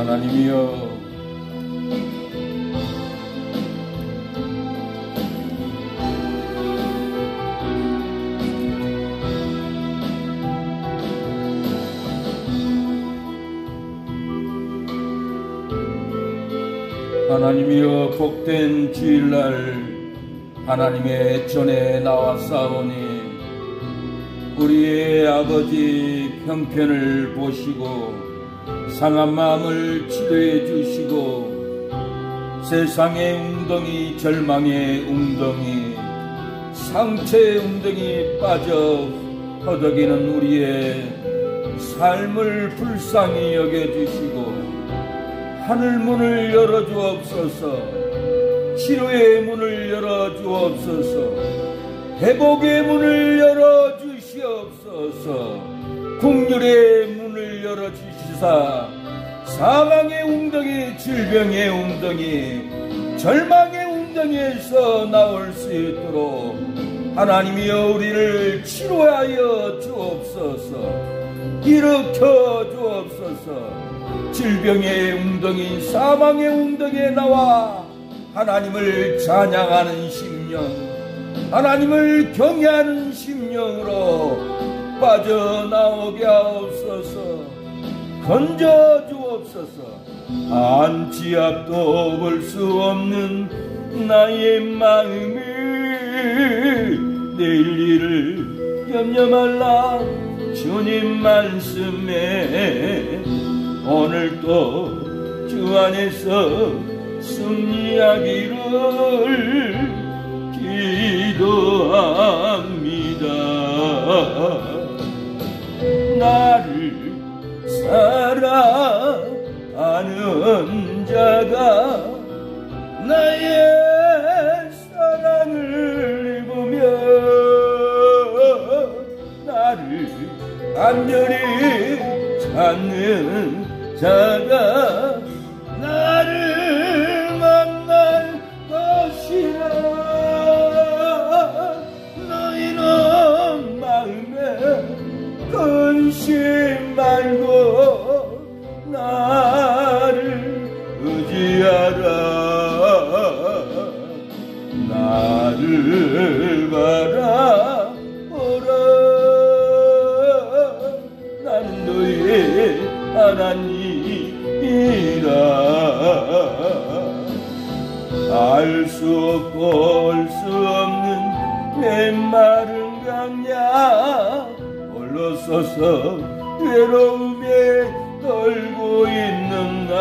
하나님이여, 하나님이여, 복된 주일날 하나님의 전에 나왔사오니 우리의 아버지 형편을 보시고 상한 마음을 치료해 주시고 세상의 웅덩이, 절망의 웅덩이, 상처의 웅덩이 빠져 허덕이는 우리의 삶을 불쌍히 여겨주시고 하늘 문을 열어주옵소서, 치료의 문을 열어주옵소서, 회복의 문을 열어주시옵소서, 긍휼의 문을 열어주시사 사망의 웅덩이, 질병의 웅덩이, 절망의 웅덩이에서 나올 수 있도록 하나님이여 우리를 치료하여 주옵소서, 일으켜 주옵소서. 질병의 웅덩이, 사망의 웅덩이에 나와 하나님을 찬양하는 심령, 하나님을 경외하는 심령으로 빠져나오게 하옵소서. 건져 주옵소서. 안지 앞도 볼 수 없는 나의 마음이 내일 일을 염려 말라. 주님 말씀에 오늘도 주 안에서 승리하기를 기도합니다. 나를 사랑하는 자가 나의 사랑을 입으며 나를 간절히 찾는 자가 나를 만날 것이라. 너희는 마음에 근심 말고 나를 의지하라. 나를 바라보라. 나는 너희의 하나님이라. 알 수 없고 올 수 없는 메마른 강야 홀로 서서 외로움에 떨고 있는 나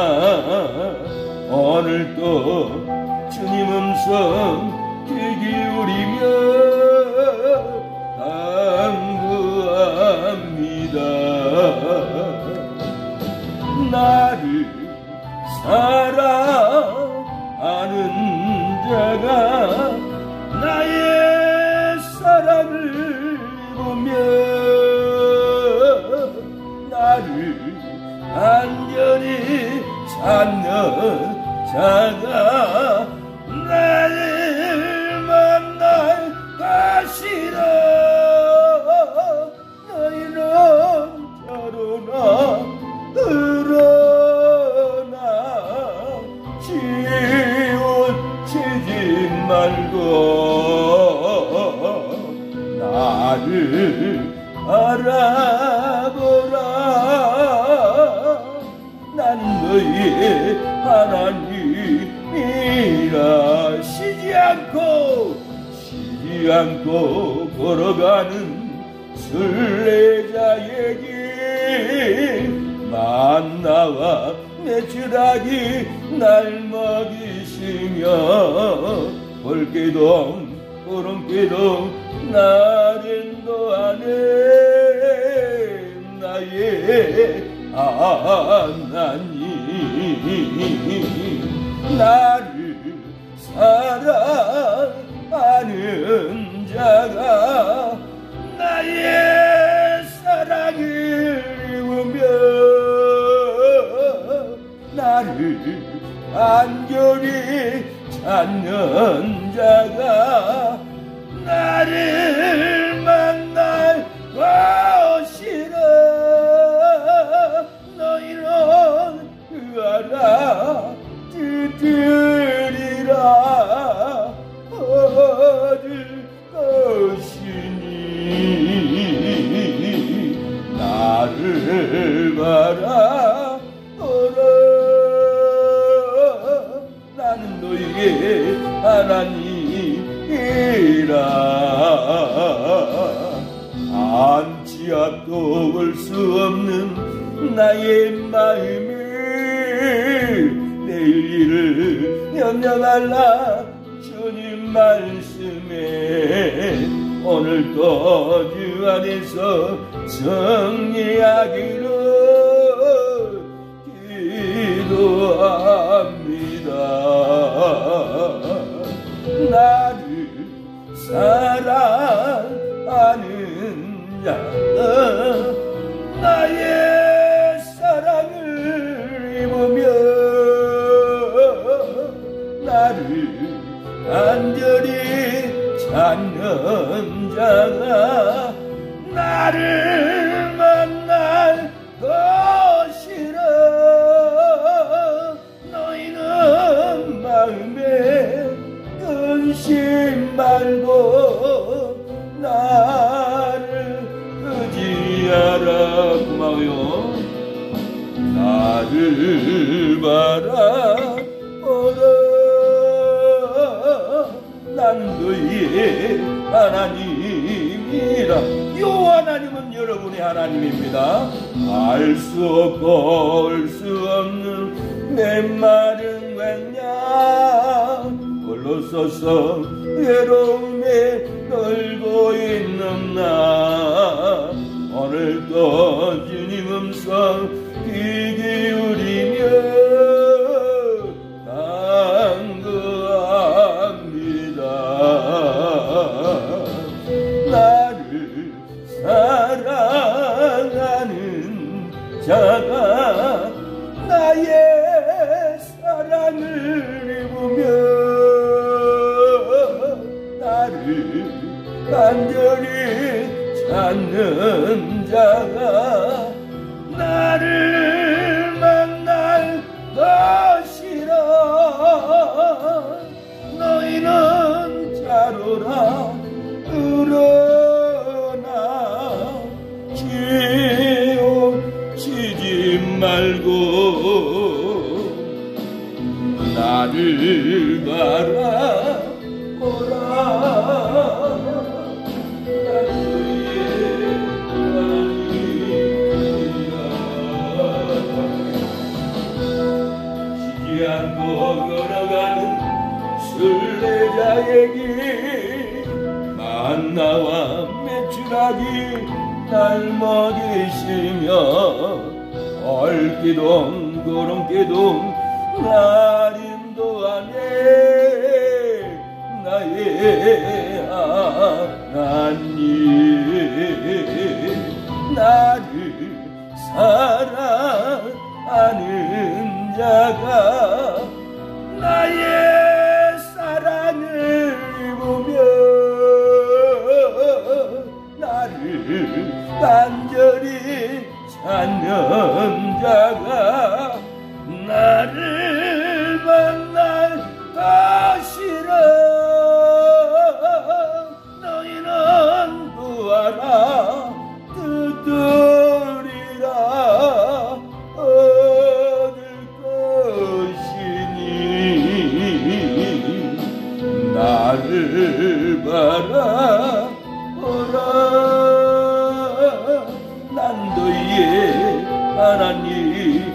오늘도 주님 음성 귀 기울이며 간구합니다. 나를 사랑하는 자가 나의 사랑을 보며 나를 간절히 찾는 자가 나를 만날 것이라. 너희는 저러나 그러나 치우치지 말고 나를 알아보라. 난 너희의 하나님이라. 쉬지 않고 걸어가는 순례자에게 만나와 매출하기 날 먹이시며 볼게도 구름깨도 날인도 안에 나의 하나님. 나를 사랑하는 자가 나의 사랑을 입으며 나를 간절히 찾는 자가 나를 만날 것이라. 너희는 그 나를 바라보라. 나는 너희의 하나님이라. 안지 앞도 볼 수 없는 나의 마음을 내일 일을 염려말라. 주님 말씀에 오늘도 주 안에서 정리하기로 기도합니다. 나를 사랑하는 자는 나의 사랑을 입으며 나를 간절히 찾는 자가 나를 만날 것이라. 너희는 마음에 근심 말고 나를 의지하라. 고마워요. 나를 바라보라. 난 너희의 하나님이라. 요 하나님은 여러분의 하나님입니다. 알 수 없고 올 수 없는 메마른 광야 홀로 서서 외로움에 떨고 있는 나 오늘도 주님 음성 귀 기울이며 간구합니다. 나를 사랑하는 자가 나의 사랑을 입으며 나를 간절히 찾는 자가 나를 만날 것이라. 너희는 자로라 그러나 치지 말고 나를 바라보라. 쉬지 않고 걸어가는 순례자에게 만나와 메추라기 날 먹이시며 얼기동 구름기둥 날 인도하네. 나의 하나님 나를 사랑하는 자가 나의 사랑을 입으며 나를 간절히 찾는 자가 나를 만날 것이라. 너희는 구하라 듣으리라 얻을 것이니 나를 바라보라. 난 너희의 하나님이라.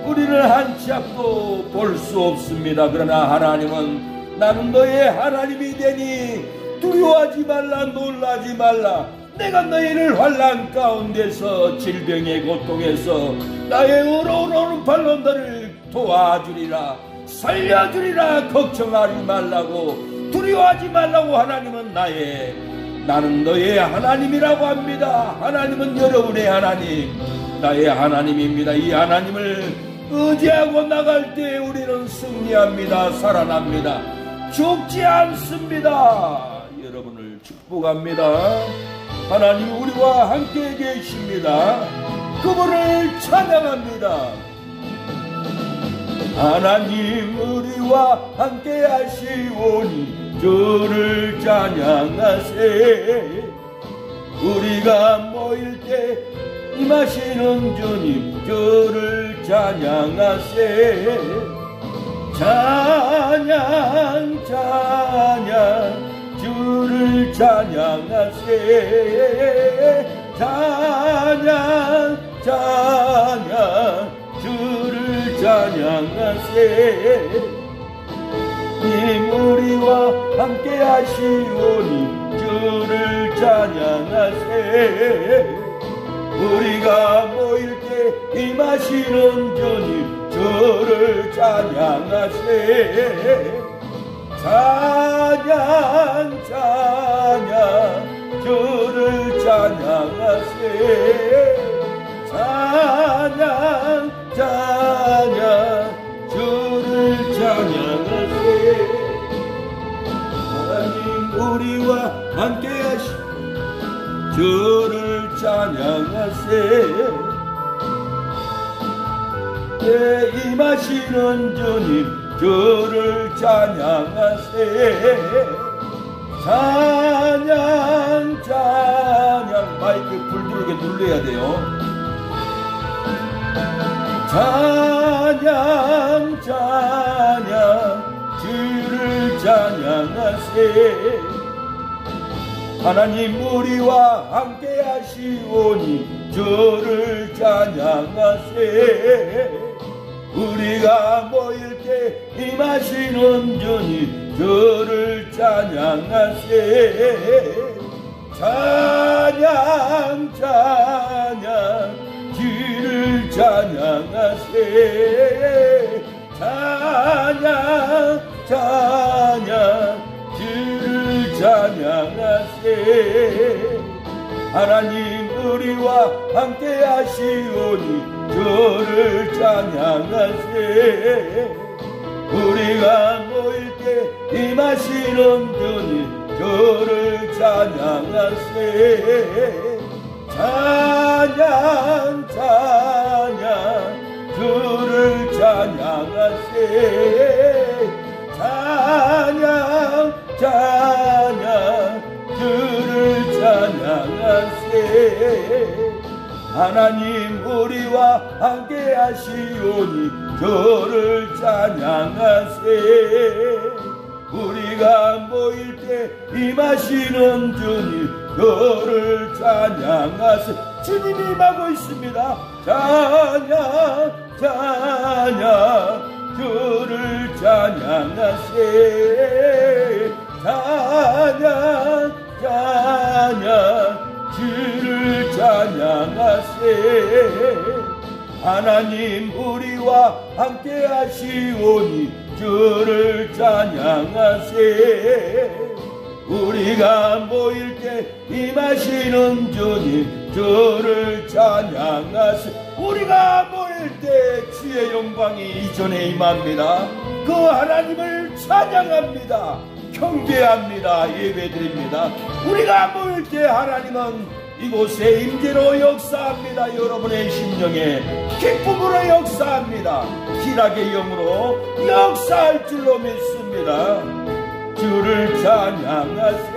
우리는 한치 앞도 볼 수 없습니다. 그러나 하나님은 나는 너의 하나님이 되니 두려워하지 말라 놀라지 말라. 내가 너희를 환난 가운데서 질병의 고통에서 나의 어려운 오른팔로 너를 도와주리라 살려주리라. 걱정하지 말라고 두려워하지 말라고 하나님은 나는 너의 하나님이라고 합니다. 하나님은 여러분의 하나님 나의 하나님입니다. 이 하나님을 의지하고 나갈 때 우리는 승리합니다. 살아납니다. 죽지 않습니다. 여러분을 축복합니다. 하나님 우리와 함께 계십니다. 그분을 찬양합니다. 하나님 우리와 함께 하시오니 주를 찬양하세. 우리가 모일 때 임하시는 주님 주를 찬양하세. 찬양 찬양 주를 찬양하세. 찬양 찬양 주를 찬양하세. 님 우리와 함께 하시오니 주를 찬양하세. 우리가 모일 때 임하시는 주님 주를 찬양하세. 찬양 찬양 주를 찬양하세. 찬양 찬양 주를 찬양하세. 하나님 우리와 함께 하시 주를 찬양하세. 임하시는 주님 주를 찬양하세. 찬양 찬양 마이크 불들게 눌러야 돼요. 찬양 찬양 주를 찬양하세. 하나님 우리와 함께 하시오니 주를 찬양하세. 우리가 모일 때 임하시는 주님 주를 찬양하세. 찬양 찬양 주를 찬양하세. 찬양 찬양 주를 찬양하세. 하나님 우리와 함께 하시오니 주를 찬양하세. 우리가 모일 때 임하시는 주님 주를 찬양하세. 찬양 찬양 주를 찬양하세. 찬양 찬양 주를 찬양하세. 하나님 우리와 함께 하시오니 주를 찬양하세. 우리가 모일 때 임하시는 주님 주를 찬양하세. 주님이 임하고 있습니다. 찬양 찬양 주를 찬양하세. 찬양 찬양 주를 찬양하세. 하나님 우리와 함께 하시오니 주를 찬양하세. 우리가 모일 때 임하시는 주님 주를 찬양하세. 우리가 모일 때 주의 영광이 이전에 임합니다. 그 하나님을 찬양합니다. 경배합니다. 예배드립니다. 우리가 모일 때 하나님은 이곳에 임재로 역사합니다. 여러분의 심령에 기쁨으로 역사합니다. 희락의 영으로 역사할 줄로 믿습니다. 주를 찬양하세.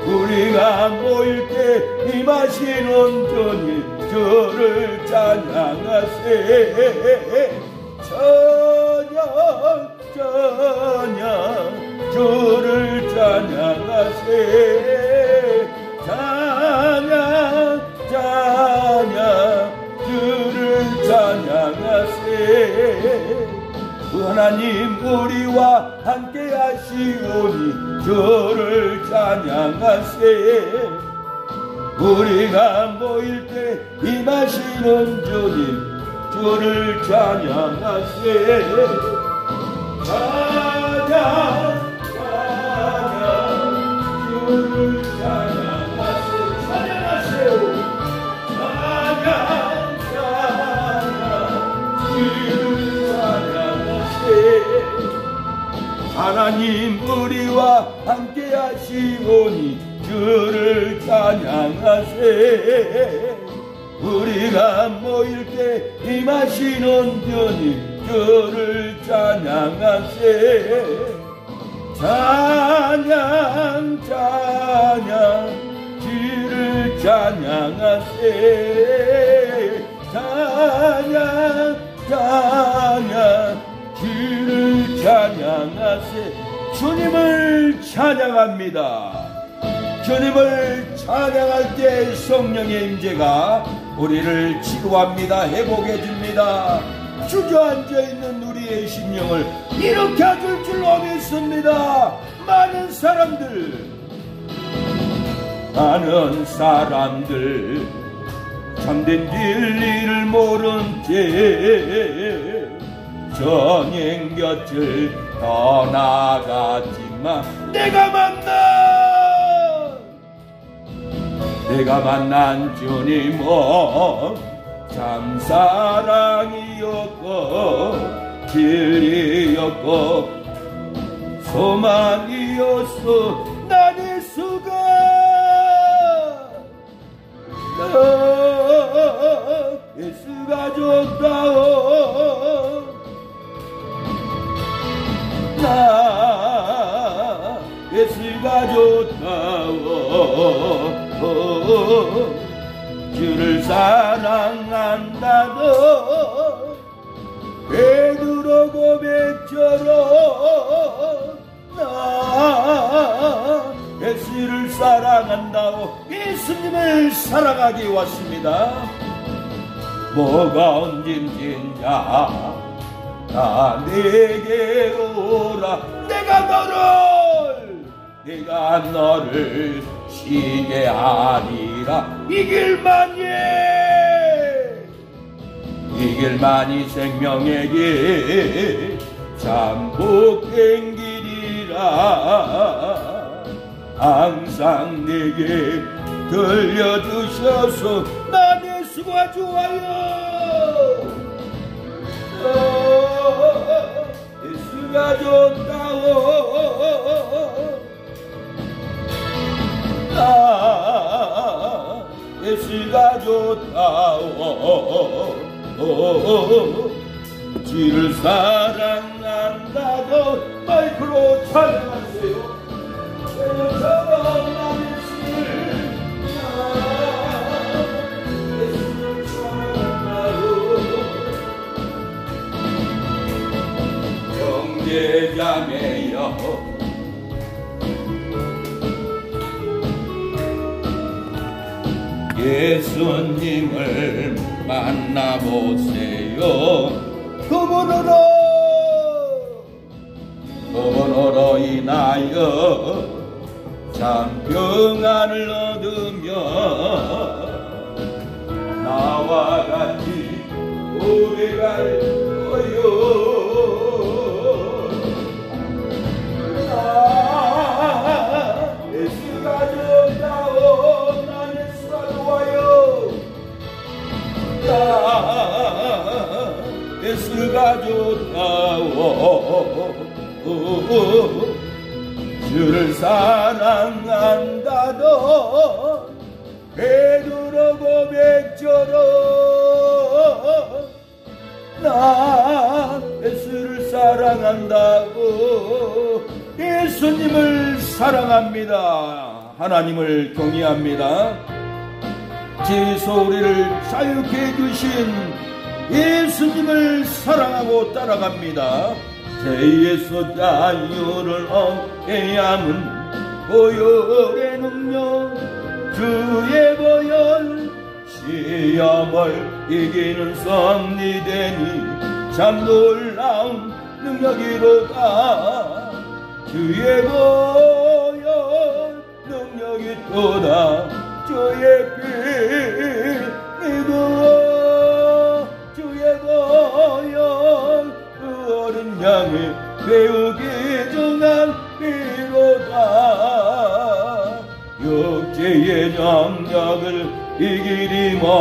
우리가 모일 때 임하시는 주님 주를 찬양하세. 찬양 찬양 주를 찬양하세. 찬양 찬양 주를 찬양하세. 하나님 우리와 함께 하시오니 주를 찬양하세. 우리가 모일 때 임하시는 주님 주를 찬양하세. 찬양 찬양 주를 찬양하세. 찬양하세요. 찬양 찬양 주를 찬양하세. 하나님 우리와 함께 하시오니 주를 찬양하세. 우리가 모일 때 임하시는 주님 주를 찬양하세. 찬양 찬양 찬양하세. 찬양 찬양 주를 찬양하세. 주님을 찬양합니다. 주님을 찬양할 때 성령의 임재가 우리를 치유합니다. 회복해 줍니다. 주저앉아 있는 우리의 심령을 일으켜 줄 줄로 믿습니다. 많은 사람들 참된 진리를 모른 채 전행 곁을 떠나갔지만 내가 만난 주님은 참 사랑이었고 진리였고 소망이었어. 난 예수가 좋다오. 나 예수가 좋다오. 주를 사랑한다도 베드로 고백처럼 나 예수를 사랑한다고 예수님을 사랑하기 왔습니다. 뭐가 얹은 자 나 내게로 오라. 내가 너를 쉬게 하리라. 이 길만이 생명의 길 참 복된 길이라. 항상 내게 들려주셔서 난 예수가 좋아요. 예수가 좋다고. 예수가 좋다고. 주를 사랑한다고 마이크로 찬양하세요. 형제자매여 예수님을 만나보세요. 그분으로 인하여 참 평안을 얻으며 나와 같이 오래 갈 거요. 예수가 좋다오. 난 예수가 좋아요. 예수가 좋다오. 주를 사랑한다도 베드로 고백처럼 나 예수를 사랑한다고. 예수님을 사랑합니다. 하나님을 경외합니다. 제 소리를 자유케 해주신 예수님을 사랑하고 따라갑니다. 제 예수 자유를 얻게 함은 보혈의 능력 주의 보혈 시험을 이기는 섭리되니 참 놀라운 능력이로다. 주의 보혈 능력이 또다. 주의 피 믿어 주의 보혈 그 어린 양의 배우기 정한 피로다. 육체의 영역을 이기리 먼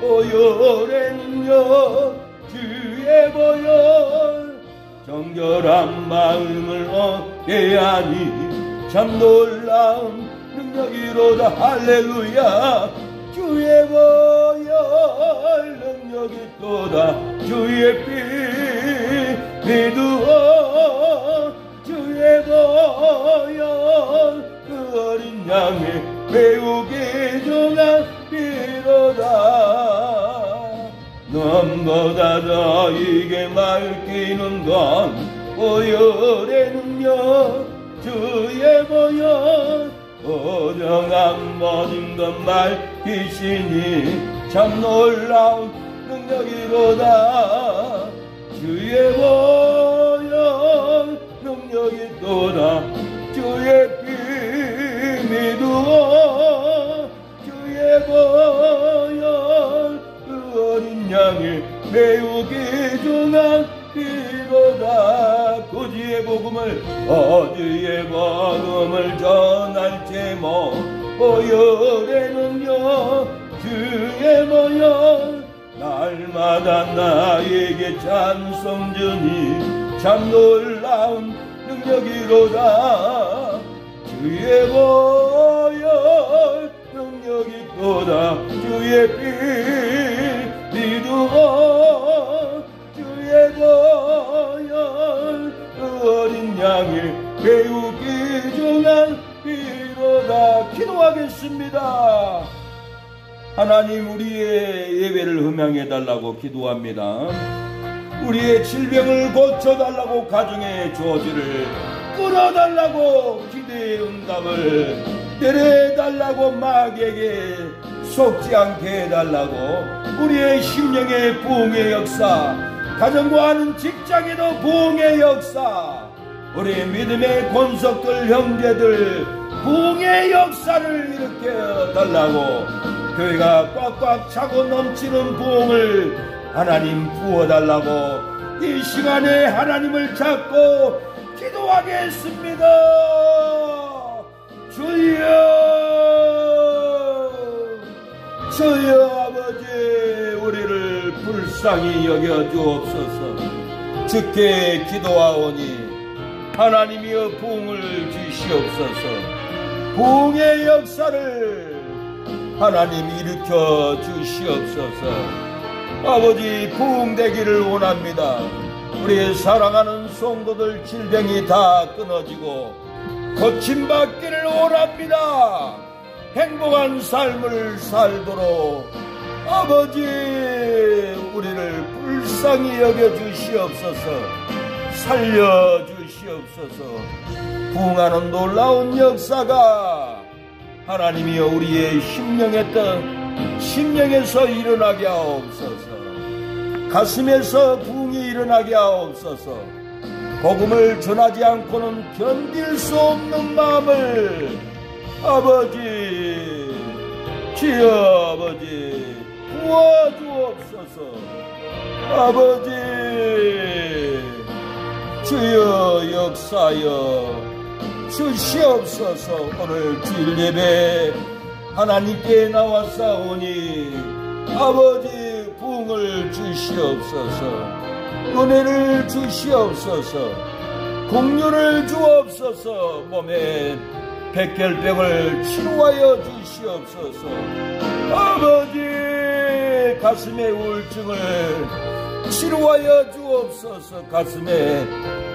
보혈의 능력 주의 보혈 정결한 마음을 얻게 하니 참 놀라운 능력이로다. 할렐루야. 주의 보혈 능력이 또다. 주의 피 믿어 주의 보혈 그 어린 양의 배우기 정한 전보다 너에게 맡기는 건 보혈의 능력 주의 보혈 오정한 모든 것 밝히시니 참 놀라운 능력이로다 주의 보혈 능력이 또다 주의 피 믿어 주의 보혈 그 어린 양이 매우 귀중한 피로다 어디의 복음을 전할 제목 보혈의 능력 주의 보혈 날마다 나에게 찬송 주니 참 놀라운 능력이로다 주의 보혈 능력이 또다 주의 피 믿어 주의 보혈 그 어린 양이 매우 귀중한 피로다 기도하겠습니다. 하나님 우리의 예배를 흠양해 달라고 기도합니다. 우리의 질병을 고쳐달라고 가정의 저주를 끊어달라고 기대의 응답을 내려달라고 마귀에게 속지 않게 해달라고 우리의 심령의 부흥의 역사 가정과 하는 직장에도 부흥의 역사 우리 믿음의 권속들 형제들 부흥의 역사를 일으켜 달라고 교회가 꽉꽉 차고 넘치는 부흥을 하나님 부어달라고 이 시간에 하나님을 잡고 기도하겠습니다. 주여 아버지 우리를 불쌍히 여겨 주옵소서. 주께 기도하오니 하나님이여 부흥을 주시옵소서. 부흥의 역사를 하나님 일으켜 주시옵소서. 아버지 부흥되기를 원합니다. 우리의 사랑하는 성도들 질병이 다 끊어지고 고침받기를 원합니다. 행복한 삶을 살도록 아버지 우리를 불쌍히 여겨 주시옵소서. 살려 주시옵소서. 부흥하는 놀라운 역사가 하나님이여 우리의 심령에서 일어나게 하옵소서. 가슴에서 부흥이 일어나게 하옵소서. 복음을 전하지 않고는 견딜 수 없는 마음을 아버지 주여 아버지 부어주옵소서. 아버지 주여 역사여 주시옵소서. 오늘 주일 예배 하나님께 나왔사오니 아버지 부흥을 주시옵소서. 은혜를 주시옵소서. 공유를 주옵소서. 몸에 백혈병을 치료하여 주시옵소서. 아버지 가슴의 우울증을 치료하여 주옵소서. 가슴에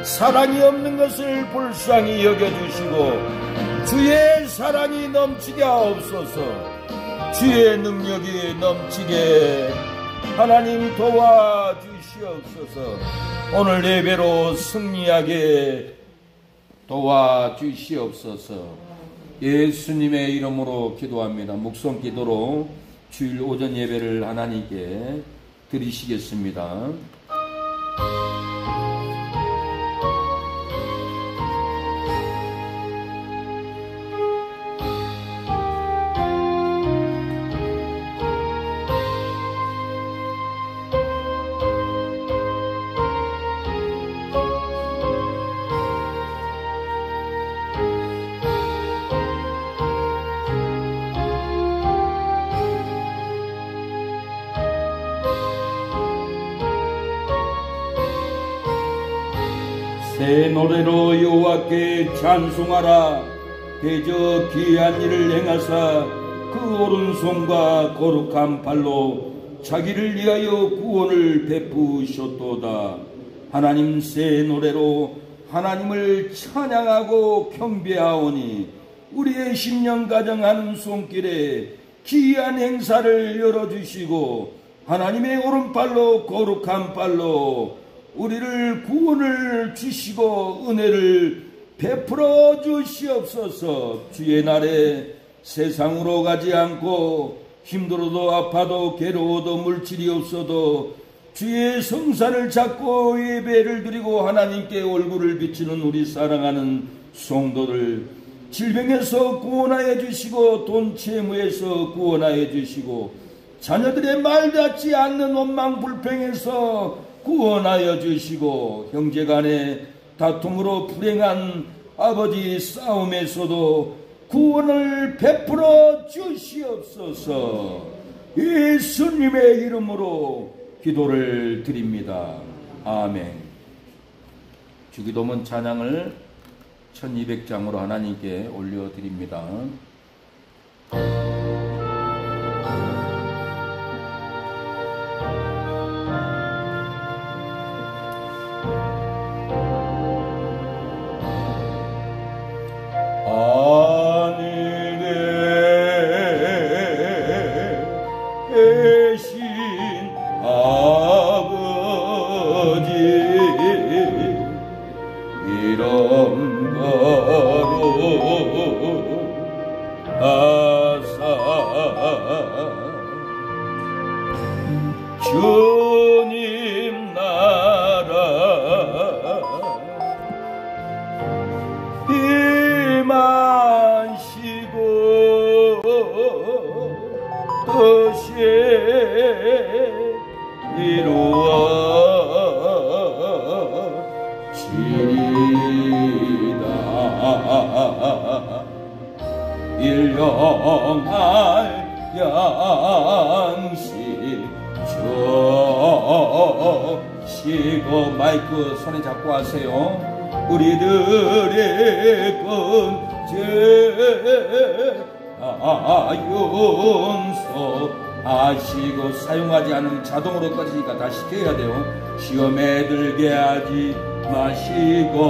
사랑이 없는 것을 불쌍히 여겨주시고 주의 사랑이 넘치게 하옵소서. 주의 능력이 넘치게 하나님 도와주시옵소서. 오늘 예배로 승리하게 도와주시옵소서. 예수님의 이름으로 기도합니다. 묵송 기도로 주일 오전 예배를 하나님께 드리시겠습니다. 새 노래로 여호와께 찬송하라. 대저 귀한 일을 행하사 그 오른손과 거룩한 발로 자기를 위하여 구원을 베푸셨도다. 하나님 새 노래로 하나님을 찬양하고 경배하오니 우리의 심령 가정하는 손길에 귀한 행사를 열어주시고 하나님의 오른팔로 거룩한 팔로 우리를 구원을 주시고 은혜를 베풀어 주시옵소서. 주의 날에 세상으로 가지 않고 힘들어도 아파도 괴로워도 물질이 없어도 주의 성산을 잡고 예배를 드리고 하나님께 얼굴을 비치는 우리 사랑하는 성도들, 질병에서 구원하여 주시고 돈 채무에서 구원하여 주시고 자녀들의 말닿지 않는 원망 불평에서 구원하여 주시고 형제간의 다툼으로 불행한 아버지 싸움에서도 구원을 베풀어 주시옵소서. 예수님의 이름으로 기도를 드립니다. 아멘. 주기도문 찬양을 1200장으로 하나님께 올려드립니다. 주님 나라 임하시고 뜻이 이루어지리다. 일용할 양식 주시고. 마이크 손에 잡고 하세요. 우리들의 건죄 용서하시고. 사용하지 않으면 자동으로 꺼지니까 다시 켜야 돼요. 시험에 들게 하지 마시고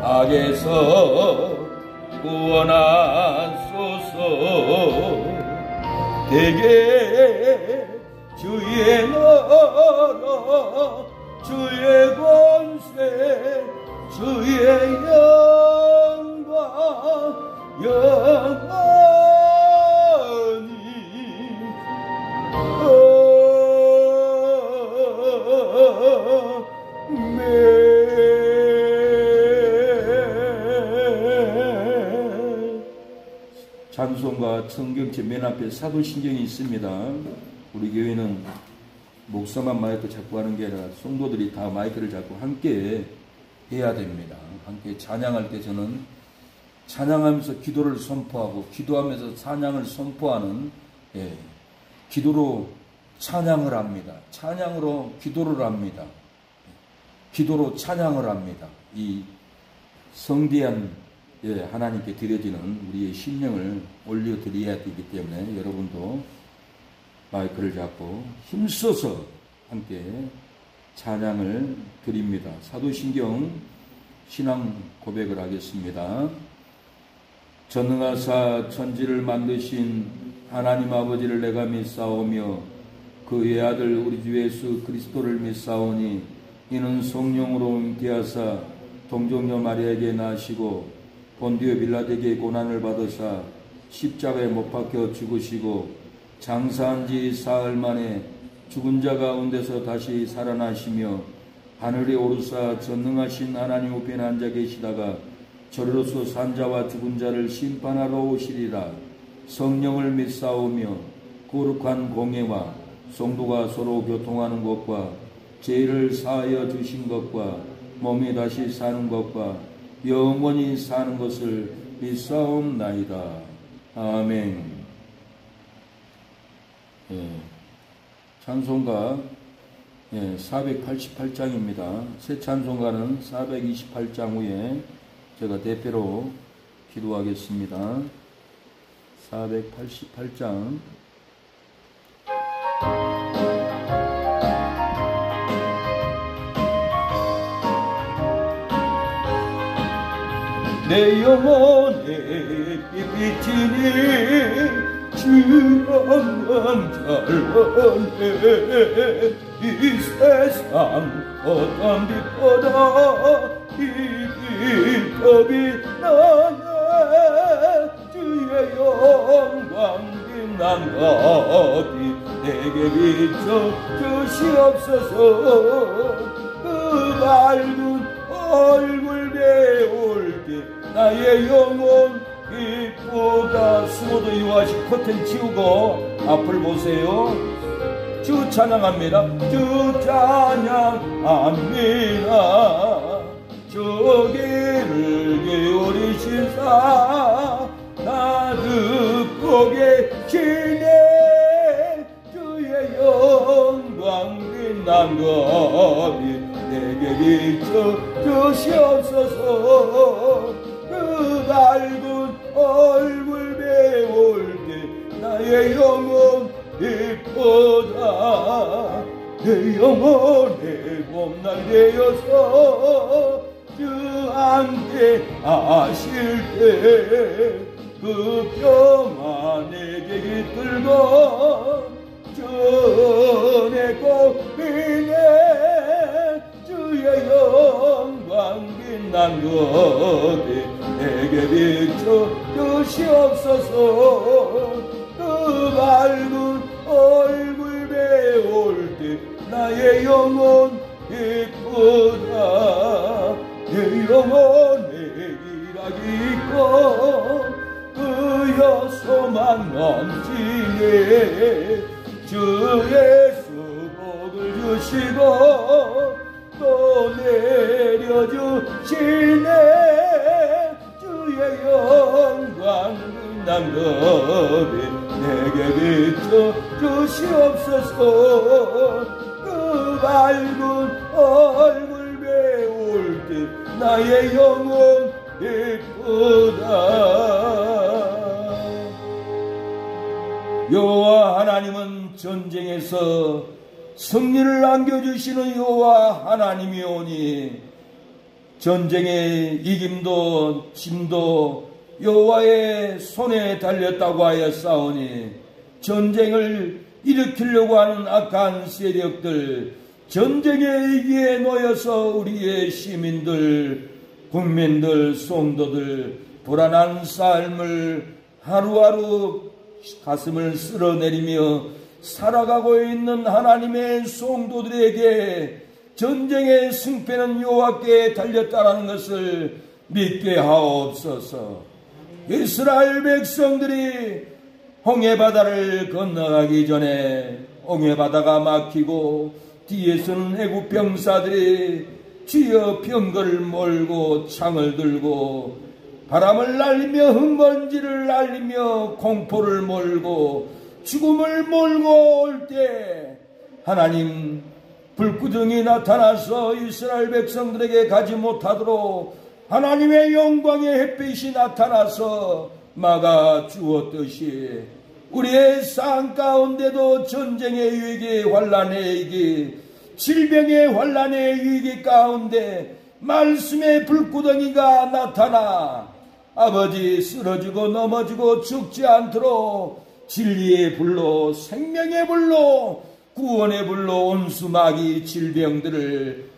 악에서 구원하소서. 대개 주의 나라 주의 권세 주의 영광 영원히 찬송가 성경책 맨 앞에 사도신경이 있습니다. 우리 교회는 목사만 마이크 잡고 하는 게 아니라 성도들이 다 마이크를 잡고 함께 해야 됩니다. 함께 찬양할 때 저는 찬양하면서 기도를 선포하고 기도하면서 찬양을 선포하는 기도로 찬양을 합니다. 찬양으로 기도를 합니다. 기도로 찬양을 합니다. 이 성대한 하나님께 드려지는 우리의 심령을 올려드려야 되기 때문에 여러분도 마이크를 잡고 힘써서 함께 찬양을 드립니다. 사도신경 신앙 고백을 하겠습니다. 전능하사 천지를 만드신 하나님 아버지를 내가 믿사오며 그 외아들 우리 주 예수 그리스도를 믿사오니 이는 성령으로 잉태하사 동정녀 마리아에게 나시고 본디오 빌라에게 고난을 받으사 십자가에 못 박혀 죽으시고 장사한 지 사흘 만에 죽은 자 가운데서 다시 살아나시며 하늘에 오르사 전능하신 하나님 우편에 앉아 계시다가 저리로서 산자와 죽은 자를 심판하러 오시리라. 성령을 믿사오며 거룩한 공예와 성도가 서로 교통하는 것과 죄를 사하여 주신 것과 몸이 다시 사는 것과 영원히 사는 것을 믿사옵나이다. 아멘. 찬송가 488장입니다. 새 찬송가는 428장 후에 제가 대표로 기도하겠습니다. 488장 내 영혼에 비치니 주님만 잘하네. 이 세상 어떤 빛보다 이 빛법이 나네. 주의 영광 빛난 것이 내게 비춰 주시옵소서. 그 밝은 얼굴 배울 때 나의 영혼 기쁘다. 스모도 이와시 커튼 치우고 앞을 보세요. 주 찬양합니다. 주 찬양합니다. 저 귀를 기울이시사 나 듣고 계시네. 주의 영광 빛난 것이 내게 비춰 주시옵소서. 그 밝은 얼굴 배울 때 나의 영혼 기쁘다. 내 영혼의 봄날 되어서 주 함께 하실 때 그 평화 내게 깃들고 전에 꽃피네. 주의 영광 빛난 것이 내게 비춰 주시옵소서. 그 밝은 얼굴 배울 때 나의 영혼 기쁘다. 내 영혼에 기락이 있고 그 여소만 넘치네. 주의 수복을 주시고 또 내려주시네. 주의 영광 빛난 것이 내게 비춰 주시옵소서. 그 밝은 얼굴 배울 때 나의 영혼 기쁘다. 여호와 하나님은 전쟁에서 승리를 안겨주시는 여호와 하나님이오니 전쟁의 이김도 짐도 여호와의 손에 달렸다고 하여 싸우니 전쟁을 일으키려고 하는 악한 세력들, 전쟁의 위기에 놓여서 우리의 시민들, 국민들, 성도들 불안한 삶을 하루하루 가슴을 쓸어내리며 살아가고 있는 하나님의 성도들에게 전쟁의 승패는 여호와께 달렸다라는 것을 믿게 하옵소서. 이스라엘 백성들이 홍해바다를 건너가기 전에 홍해바다가 막히고 뒤에서는 애국 병사들이 쥐어 병거를 몰고 창을 들고 바람을 날리며 흙먼지를 날리며 공포를 몰고 죽음을 몰고 올 때 하나님 불구덩이 나타나서 이스라엘 백성들에게 가지 못하도록 하나님의 영광의 햇빛이 나타나서 막아 주었듯이 우리의 삶 가운데도 전쟁의 위기, 환난의 위기, 질병의 환난의 위기 가운데 말씀의 불구덩이가 나타나 아버지 쓰러지고 넘어지고 죽지 않도록 진리의 불로, 생명의 불로, 구원의 불로 온수마귀 질병들을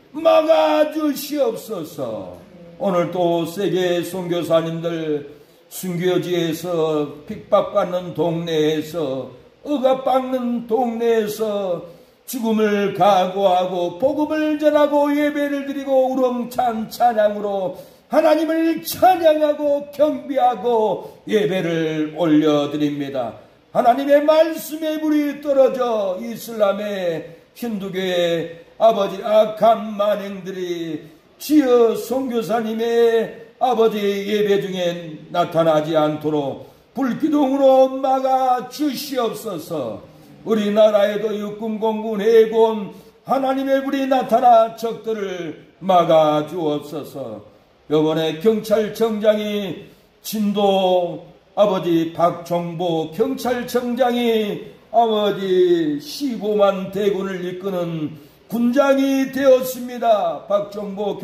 막아주시옵소서. 오늘 또 세계 선교사님들 순교지에서 핍박받는 동네에서 억압받는 동네에서 죽음을 각오하고 복음을 전하고 예배를 드리고 우렁찬 찬양으로 하나님을 찬양하고 경배하고 예배를 올려드립니다. 하나님의 말씀의 불이 떨어져 이슬람의 힌두교의 아버지 악한 만행들이 지어 선교사님의 아버지 예배 중에 나타나지 않도록 불기둥으로 막아 주시옵소서. 우리나라에도 육군, 공군, 해군 하나님의 불이 나타나 적들을 막아 주옵소서. 이번에 경찰청장이 진도 아버지 박종보 경찰청장이 아버지 15만 대군을 이끄는 군장이 되었습니다. 박종보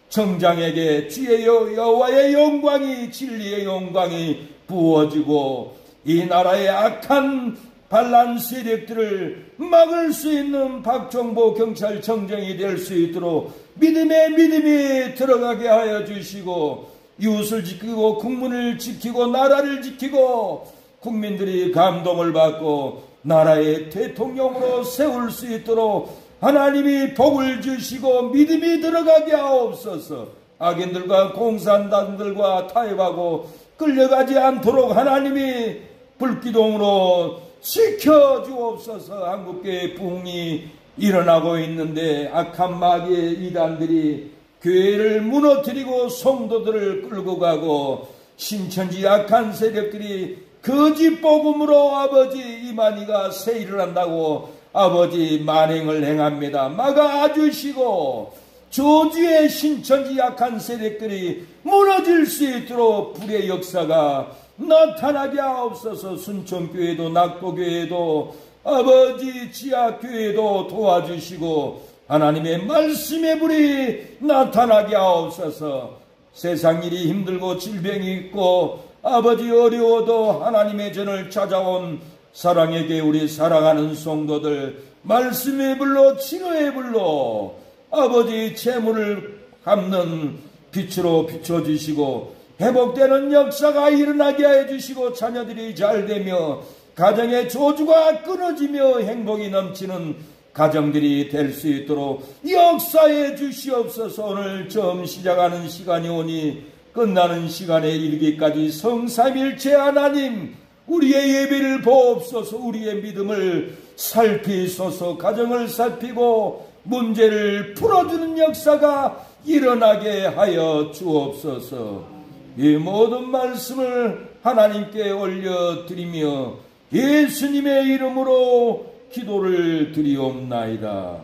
경찰청장에게 주의 여호와의 영광이 진리의 영광이 부어지고 이 나라의 악한 반란 세력들을 막을 수 있는 박정보 경찰청장이 될 수 있도록 믿음의 믿음이 들어가게 하여 주시고, 이웃을 지키고 국민을 지키고 나라를 지키고 국민들이 감동을 받고 나라의 대통령으로 세울 수 있도록 하나님이 복을 주시고 믿음이 들어가게 하옵소서. 악인들과 공산당들과 타협하고 끌려가지 않도록 하나님이 불기둥으로 지켜주옵소서. 한국교회 부흥이 일어나고 있는데 악한 마귀의 이단들이 교회를 무너뜨리고 성도들을 끌고 가고 신천지 악한 세력들이 거짓 복음으로 아버지 이만희가 세일을 한다고 아버지 만행을 행합니다. 막아주시고 저주의 신천지 약한 세력들이 무너질 수 있도록 불의 역사가 나타나게 하옵소서. 순천교회도 낙도교회도 아버지 지하교회도 도와주시고 하나님의 말씀의 불이 나타나게 하옵소서. 세상 일이 힘들고 질병이 있고 아버지 어려워도 하나님의 전을 찾아온 사랑에게 우리 사랑하는 성도들 말씀의 불로 치료의 불로 아버지 재물을 갚는 빛으로 비춰주시고 회복되는 역사가 일어나게 해주시고 자녀들이 잘되며 가정의 저주가 끊어지며 행복이 넘치는 가정들이 될 수 있도록 역사해 주시옵소서. 오늘 처음 시작하는 시간이 오니 끝나는 시간에 이르기까지 성삼일체 하나님 우리의 예배를 보옵소서. 우리의 믿음을 살피소서. 가정을 살피고 문제를 풀어주는 역사가 일어나게 하여 주옵소서. 이 모든 말씀을 하나님께 올려드리며 예수님의 이름으로 기도를 드리옵나이다.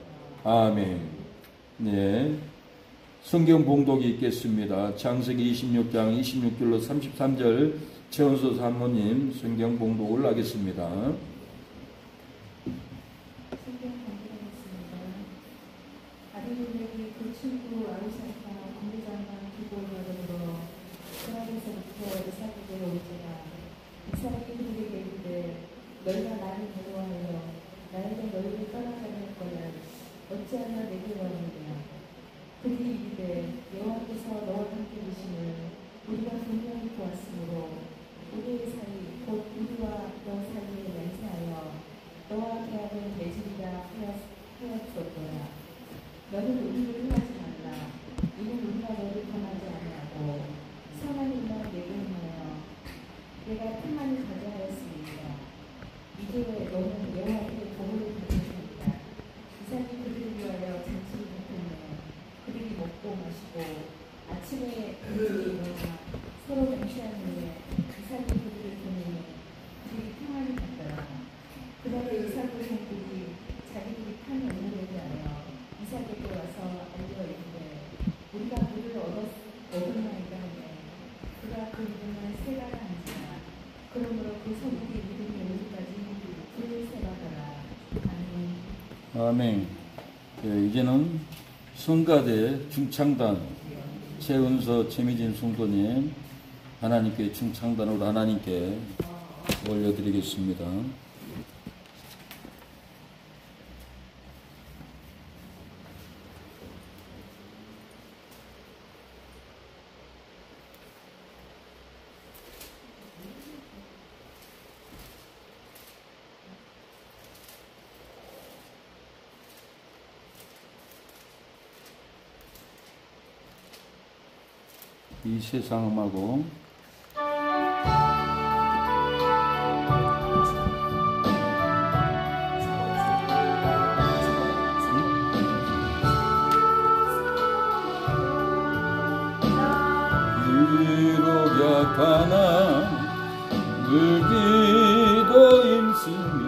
아멘. 네, 성경 봉독이 있겠습니다. 창세기 26장 26절로 33절 최원서 사모님 성경 봉독을 하겠습니다. 성경 봉독하겠습니다. 아비멜렉이 그 친구 아이삭과 군대장관 기브온으로 그날에서부터 이삭에게 올지라. 이삭이 그들에게 이르되 너희가 나를 두려워하여 나에게 너희를 떠나가는 거야. 어찌하여 내게 원하느냐. 그들이 이르되 여호와께서 너와 함께 계심을 우리가 분명히 보았으므로 우리의 사이 곧 우리와 너 사이에 맹세하여 너와 계약을 맺으리라 하였었더라. 너는 우리를 흥하지 말라. 이는 우리가 너를 범하지 아니하고 선한 일만 내게 행하여 내가 평안을 가게 하였습니다. 이제 너는 여호와께 복을 받으리라. 이삭이 그들을 위하여 잔치를 했더니 그들이 먹고 마시고 아침에 그들이 일어나 서로 맹세한 후에 이삭이 그들을 보내니 그들이 평안을 받더라. 그날에 이삭의 종들이 자기들이 판 열매를 위하여 이삭에게 와서 알려 이르되 우리가 그를 얻었나이다 하매 그가 그 이름을 세라라 한지라. 그러므로 그 성읍이 이름이 오늘까지 불세라더라. 아멘. 아멘. 네, 이제는 성가대 중창단 최은서 최미진 성도님 하나님께 중창단으로 하나님께 올려드리겠습니다. 이 세상음하고 비록 약하나 늘 기도 힘쓰며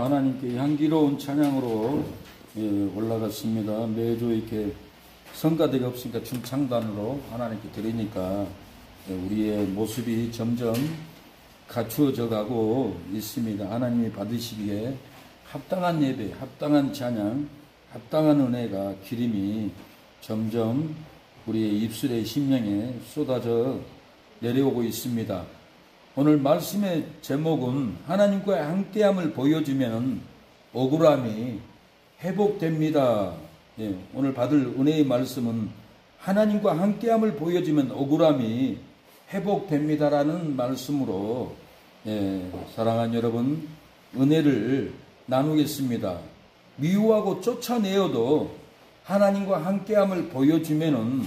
하나님께 향기로운 찬양으로 올라갔습니다. 매주 이렇게 성가대가 없으니까 중창단으로 하나님께 드리니까 우리의 모습이 점점 갖추어져 가고 있습니다. 하나님이 받으시기에 합당한 예배, 합당한 찬양, 합당한 은혜가 기림이 점점 우리의 입술의 심령에 쏟아져 내려오고 있습니다. 오늘 말씀의 제목은 하나님과 함께함을 보여주면 억울함이 회복됩니다. 오늘 받을 은혜의 말씀은 하나님과 함께함을 보여주면 억울함이 회복됩니다라는 말씀으로 사랑하는 여러분 은혜를 나누겠습니다. 미워하고 쫓아내어도 하나님과 함께함을 보여주면은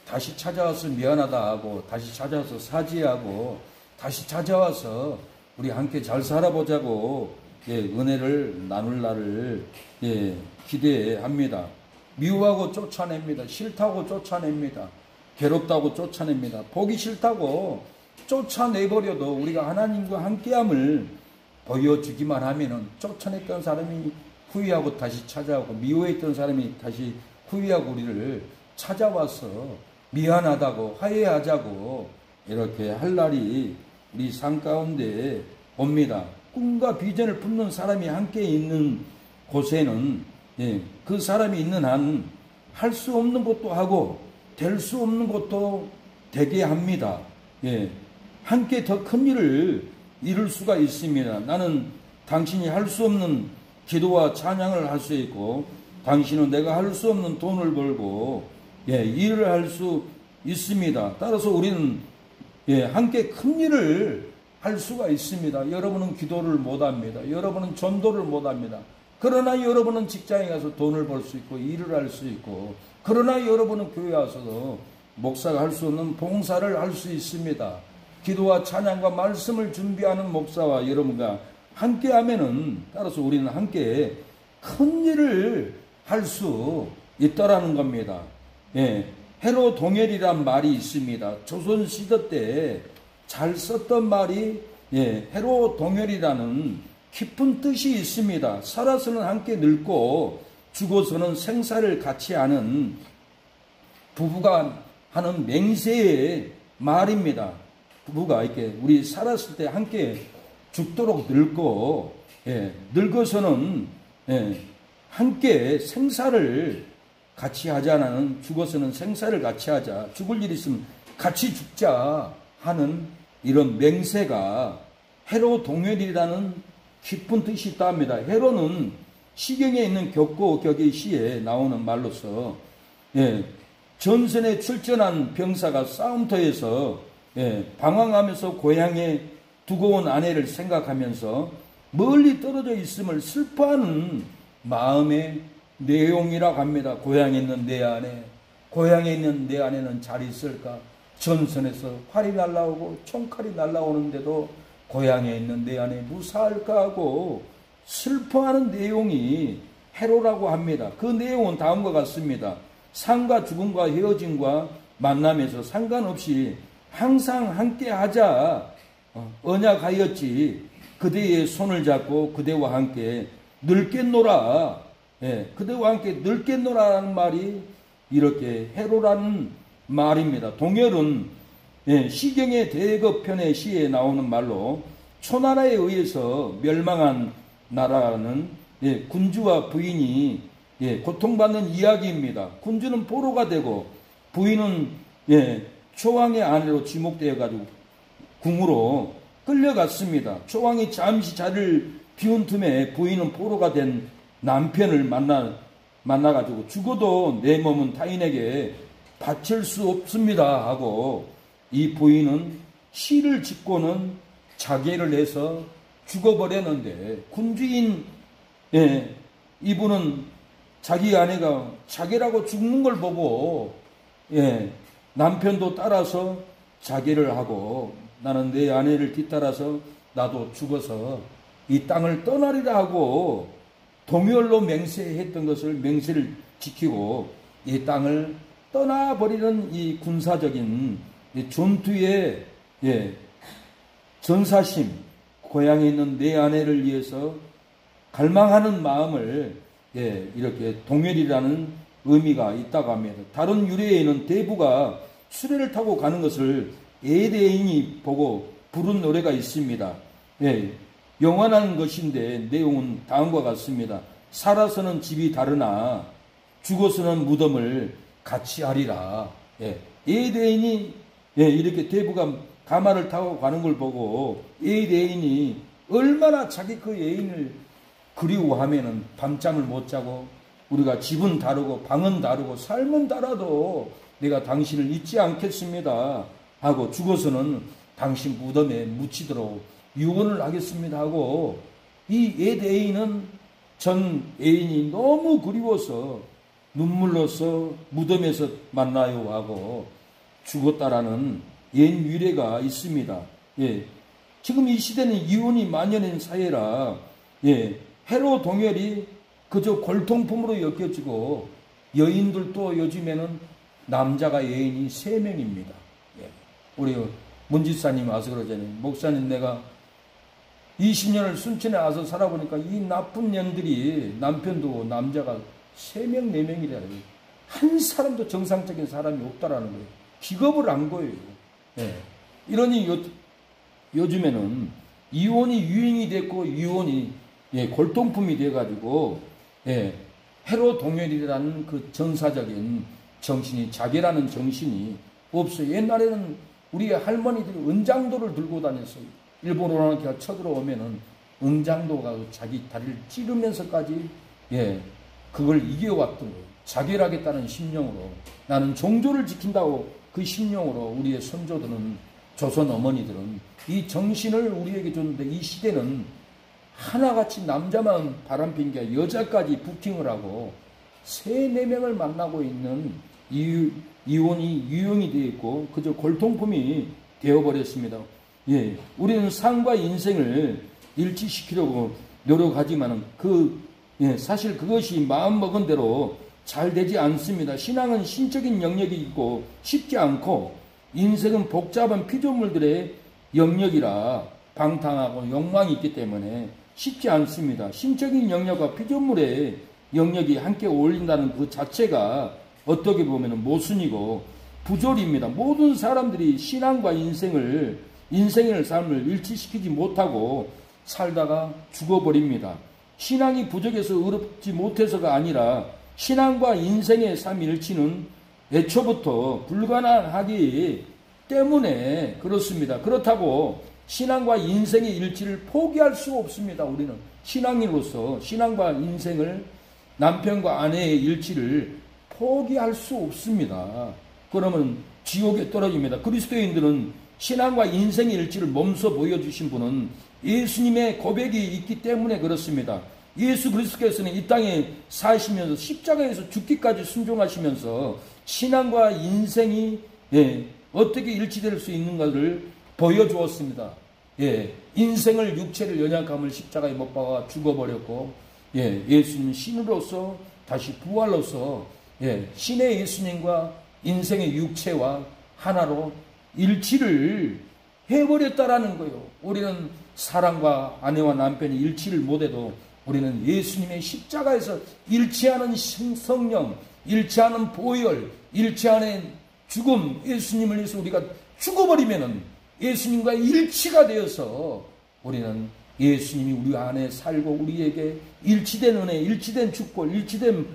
다시 찾아와서 미안하다 하고 다시 찾아와서 사죄하고 다시 찾아와서 우리 함께 잘 살아보자고 은혜를 나눌 날을 기대합니다. 미워하고 쫓아냅니다. 싫다고 쫓아냅니다. 괴롭다고 쫓아냅니다. 보기 싫다고 쫓아내버려도 우리가 하나님과 함께함을 보여주기만 하면은 쫓아냈던 사람이 후회하고 다시 찾아오고 미워했던 사람이 다시 후회하고 우리를 찾아와서 미안하다고 화해하자고 이렇게 할 날이 우리 삶 가운데 옵니다. 꿈과 비전을 품는 사람이 함께 있는 곳에는 그 사람이 있는 한 할 수 없는 것도 하고 될 수 없는 것도 되게 합니다. 함께 더 큰 일을 이룰 수가 있습니다. 나는 당신이 할 수 없는 기도와 찬양을 할 수 있고 당신은 내가 할 수 없는 돈을 벌고 일을 할 수 있습니다. 따라서 우리는 함께 큰 일을 할 수가 있습니다. 여러분은 기도를 못합니다. 여러분은 전도를 못합니다. 그러나 여러분은 직장에 가서 돈을 벌 수 있고 일을 할 수 있고 그러나 여러분은 교회 와서도 목사가 할 수 없는 봉사를 할 수 있습니다. 기도와 찬양과 말씀을 준비하는 목사와 여러분과 함께 하면은 따라서 우리는 함께 큰 일을 할 수 있다라는 겁니다. 해로 동열이란 말이 있습니다. 조선시대 때 잘 썼던 말이 해로 동열이라는 깊은 뜻이 있습니다. 살아서는 함께 늙고 죽어서는 생사를 같이 하는 부부가 하는 맹세의 말입니다. 부부가 이렇게 우리 살았을 때 함께 죽도록 늙고 늙어서는 함께 생사를 같이 하자는 죽어서는 생사를 같이 하자 죽을 일 있으면 같이 죽자 하는 이런 맹세가 해로 동열이라는 깊은 뜻이 있다 합니다. 해로는 시경에 있는 격고 격의 시에 나오는 말로서 전선에 출전한 병사가 싸움터에서 방황하면서 고향에 두고 온 아내를 생각하면서 멀리 떨어져 있음을 슬퍼하는 마음의 내용이라고 합니다. 고향에 있는 내 아내, 고향에 있는 내 아내는 잘 있을까? 전선에서 활이 날라오고 총칼이 날라오는데도 고향에 있는 내 아내 무사할까 하고 슬퍼하는 내용이 해로라고 합니다. 그 내용은 다음과 같습니다. 삶과 죽음과 헤어짐과 만남에서 상관없이 항상 함께 하자 언약하였지 그대의 손을 잡고 그대와 함께 늙겠노라. 그대와 함께 늙겠노라라는 말이 이렇게 해로라는 말입니다. 동열은 시경의 대거편의 시에 나오는 말로 초나라에 의해서 멸망한 나라는 군주와 부인이 고통받는 이야기입니다. 군주는 포로가 되고 부인은 초왕의 아내로 지목되어 가지고 궁으로 끌려갔습니다. 초왕이 잠시 자리를 비운 틈에 부인은 포로가 된 남편을 만나가지고 죽어도 내 몸은 타인에게 바칠 수 없습니다 하고 이 부인은 시를 짓고는 자계를 해서 죽어버렸는데 군주인 이분은 자기 아내가 자계라고 죽는 걸 보고 남편도 따라서 자계를 하고 나는 내 아내를 뒤따라서 나도 죽어서 이 땅을 떠나리라 하고 동열로 맹세했던 것을 맹세를 지키고 이 땅을 떠나버리는 이 군사적인 전투의 전사심, 고향에 있는 내 아내를 위해서 갈망하는 마음을 이렇게 동열이라는 의미가 있다고 합니다. 다른 유래에는 대부가 수레를 타고 가는 것을 에데인이 보고 부른 노래가 있습니다. 영원한 것인데 내용은 다음과 같습니다. 살아서는 집이 다르나 죽어서는 무덤을 같이 하리라. 에데인이 이렇게 대부가 가마를 타고 가는 걸 보고 에데인이 얼마나 자기 그 애인을 그리워하면은 밤잠을 못 자고 우리가 집은 다르고 방은 다르고 삶은 다르도 내가 당신을 잊지 않겠습니다 하고 죽어서는 당신 무덤에 묻히도록 유언을 하겠습니다 하고 이 옛 애인은 전 애인이 너무 그리워서 눈물로서 무덤에서 만나요 하고 죽었다라는 옛 유래가 있습니다. 지금 이 시대는 이혼이 만연한 사회라 해로 동열이 그저 골통품으로 여겨지고 여인들도 요즘에는 남자가 여인이 3명입니다. 우리 문지사님 와서 그러잖아요. 목사님 내가 20년을 순천에 와서 살아보니까 이 나쁜 년들이 남편도 남자가 3명, 4명이라 한 사람도 정상적인 사람이 없다라는 거예요. 기겁을 한 거예요. 이러니 요즘에는 이혼이 유행이 됐고 이혼이 골동품이 돼가지고 해로 동열이라는 그 정사적인 정신이 자기라는 정신이 없어요. 옛날에는 우리 할머니들이 은장도를 들고 다녔어요. 일본 오라니까 쳐들어오면은 은장도가 자기 다리를 찌르면서까지 그걸 이겨왔던 거예요. 자결하겠다는 심령으로 나는 종조를 지킨다고 그 심령으로 우리의 선조들은 조선 어머니들은 이 정신을 우리에게 줬는데 이 시대는 하나같이 남자만 바람핀 게 여자까지 부킹을 하고 3-4명을 만나고 있는 이혼이 유형이 되어 있고 그저 골통품이 되어버렸습니다. 우리는 삶과 인생을 일치시키려고 노력하지만 사실 그것이 마음먹은 대로 잘 되지 않습니다. 신앙은 신적인 영역이 있고 쉽지 않고 인생은 복잡한 피조물들의 영역이라 방탕하고 욕망이 있기 때문에 쉽지 않습니다. 신적인 영역과 피조물의 영역이 함께 어울린다는 그 자체가 어떻게 보면 모순이고 부조리입니다. 모든 사람들이 신앙과 인생의 삶을 일치시키지 못하고 살다가 죽어버립니다. 신앙이 부족해서 어렵지 못해서가 아니라 신앙과 인생의 삼일치는 애초부터 불가능하기 때문에 그렇습니다. 그렇다고 신앙과 인생의 일치를 포기할 수 없습니다. 우리는 신앙인으로서 신앙과 인생을 남편과 아내의 일치를 포기할 수 없습니다. 그러면 지옥에 떨어집니다. 그리스도인들은 신앙과 인생의 일치를 몸소 보여주신 분은 예수님의 고백이 있기 때문에 그렇습니다. 예수 그리스도께서는 이 땅에 사시면서 십자가에서 죽기까지 순종하시면서 신앙과 인생이 어떻게 일치될 수 있는가를 보여주었습니다. 인생을 육체를 연약함을 십자가에 못 박아 죽어버렸고 예수님 신으로서 다시 부활로서 신의 예수님과 인생의 육체와 하나로 일치를 해버렸다라는 거예요. 우리는 사랑과 아내와 남편이 일치를 못해도 우리는 예수님의 십자가에서 일치하는 성령, 일치하는 보혈, 일치하는 죽음, 예수님을 위해서 우리가 죽어버리면은 예수님과 일치가 되어서 우리는 예수님이 우리 안에 살고 우리에게 일치된 은혜, 일치된 축복, 일치된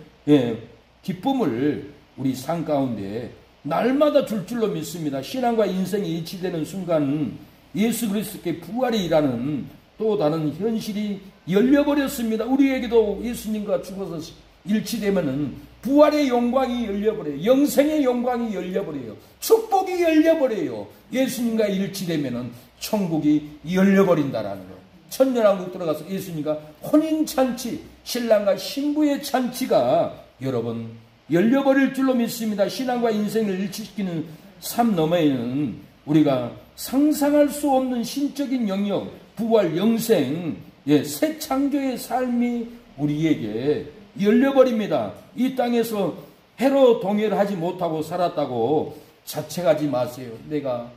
기쁨을 우리 삶 가운데 날마다 줄 줄로 믿습니다. 신앙과 인생이 일치되는 순간은 예수 그리스도의 부활이 일하는 또 다른 현실이 열려버렸습니다. 우리에게도 예수님과 죽어서 일치되면은 부활의 영광이 열려버려요. 영생의 영광이 열려버려요. 축복이 열려버려요. 예수님과 일치되면은 천국이 열려버린다라는 거예요. 천년왕국 들어가서 예수님과 혼인잔치, 신랑과 신부의 잔치가 여러분 열려버릴 줄로 믿습니다. 신앙과 인생을 일치시키는 삶 너머에는 우리가 상상할 수 없는 신적인 영역, 부활, 영생, 새 창조의 삶이 우리에게 열려버립니다. 이 땅에서 해로 동열하지 못하고 살았다고 자책하지 마세요. 내가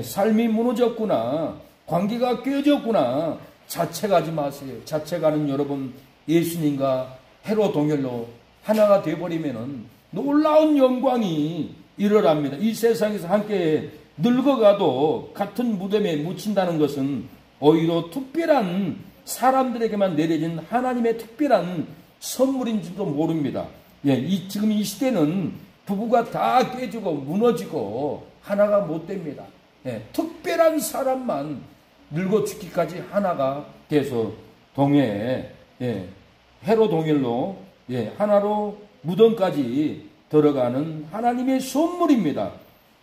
삶이 무너졌구나, 관계가 깨졌구나, 자책하지 마세요. 자책하는 여러분, 예수님과 해로 동열로 하나가 되어버리면은 놀라운 영광이 일어납니다. 이 세상에서 함께 늙어가도 같은 무덤에 묻힌다는 것은 오히려 특별한 사람들에게만 내려진 하나님의 특별한 선물인지도 모릅니다. 지금 이 시대는 부부가 다 깨지고 무너지고 하나가 못 됩니다. 특별한 사람만 늙어 죽기까지 하나가 돼서 동해에 해로 동일로 하나로 무덤까지 들어가는 하나님의 선물입니다.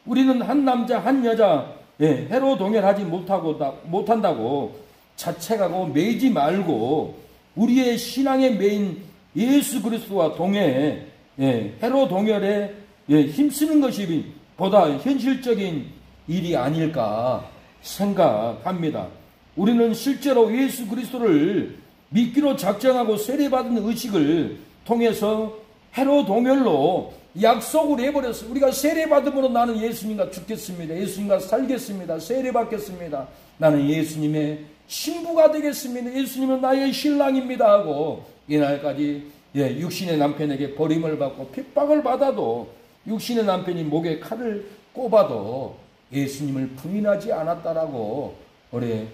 우리는 한 남자 한 여자 해로 동일하지 못한다고 자책하고 매이지 말고 우리의 신앙의 메인 예수 그리스도와 동해 해로 동열에 힘쓰는 것이 보다 현실적인 일이 아닐까 생각합니다. 우리는 실제로 예수 그리스도를 믿기로 작정하고 세례받은 의식을 통해서 해로 동열로 약속을 해버렸어요. 우리가 세례받음으로 나는 예수님과 죽겠습니다. 예수님과 살겠습니다. 세례받겠습니다. 나는 예수님의 신부가 되겠습니다. 예수님은 나의 신랑입니다 하고 이날까지 육신의 남편에게 버림을 받고 핍박을 받아도 육신의 남편이 목에 칼을 꼽아도 예수님을 부인하지 않았다라고 우리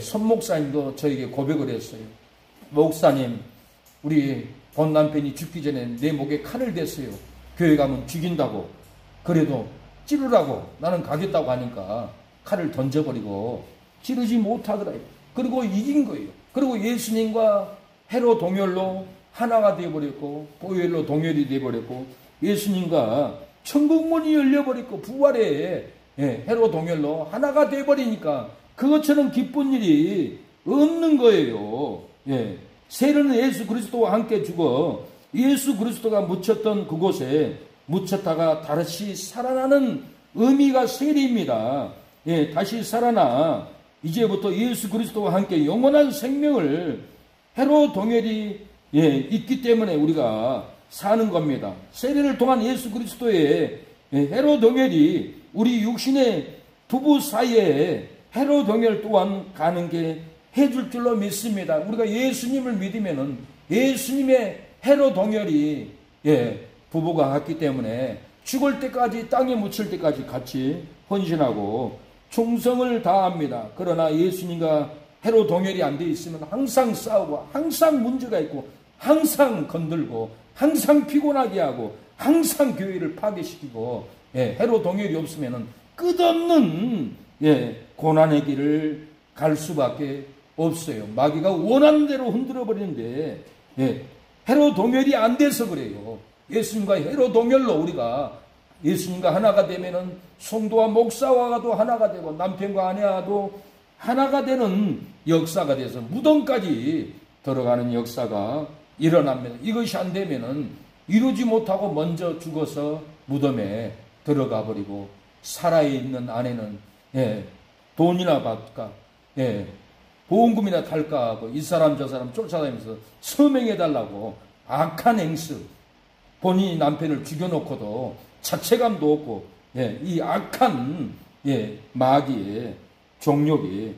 손목사님도 저에게 고백을 했어요. 목사님, 우리 본 남편이 죽기 전에 내 목에 칼을 댔어요. 교회 가면 죽인다고. 그래도 찌르라고 나는 가겠다고 하니까 칼을 던져버리고 찌르지 못하더라고요. 그리고 이긴 거예요. 그리고 예수님과 해로 동열로 하나가 되어버렸고 보혈로 동열이 되어버렸고 예수님과 천국문이 열려버렸고 부활에 해로 동열로 하나가 되어버리니까 그것처럼 기쁜 일이 없는 거예요. 세례는 예수 그리스도와 함께 죽어 예수 그리스도가 묻혔던 그곳에 묻혔다가 다시 살아나는 의미가 세례입니다. 다시 살아나 이제부터 예수 그리스도와 함께 영원한 생명을 해로 동열이 있기 때문에 우리가 사는 겁니다. 세례를 통한 예수 그리스도의 해로 동열이 우리 육신의 부부 사이에 해로 동열 또한 가는 게 해줄 줄로 믿습니다. 우리가 예수님을 믿으면은 예수님의 해로 동열이 부부가 같기 때문에 죽을 때까지 땅에 묻힐 때까지 같이 헌신하고 충성을 다합니다. 그러나 예수님과 해로 동열이 안 돼 있으면 항상 싸우고 항상 문제가 있고 항상 건들고 항상 피곤하게 하고 항상 교회를 파괴시키고 해로 동열이 없으면 끝없는 고난의 길을 갈 수밖에 없어요. 마귀가 원하는 대로 흔들어 버리는데 해로 동열이 안 돼서 그래요. 예수님과 해로 동열로 우리가 예수님과 하나가 되면은 성도와 목사와도 하나가 되고 남편과 아내와도 하나가 되는 역사가 돼서 무덤까지 들어가는 역사가 일어납니다. 이것이 안 되면은 이루지 못하고 먼저 죽어서 무덤에 들어가 버리고 살아있는 아내는 돈이나 받까 보험금이나 탈까 하고 이 사람 저 사람 쫓아다니면서 서명해달라고 악한 행수, 본인이 남편을 죽여놓고도 자체감도 없고 이 악한 마귀의 종욕이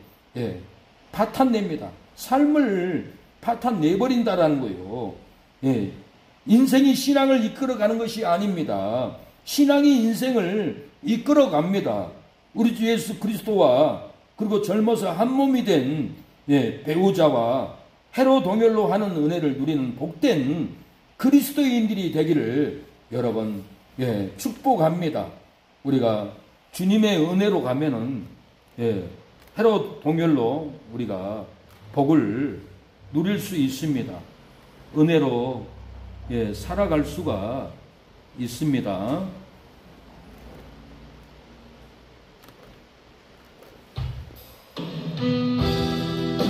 파탄냅니다. 삶을 파탄내버린다라는 거예요. 인생이 신앙을 이끌어가는 것이 아닙니다. 신앙이 인생을 이끌어갑니다. 우리 주 예수 그리스도와 그리고 젊어서 한 몸이 된 배우자와 해로 동열로 하는 은혜를 누리는 복된 그리스도인들이 되기를 여러분 축복합니다. 우리가 주님의 은혜로 가면은 해로 동열로 우리가 복을 누릴 수 있습니다. 은혜로 살아갈 수가 있습니다.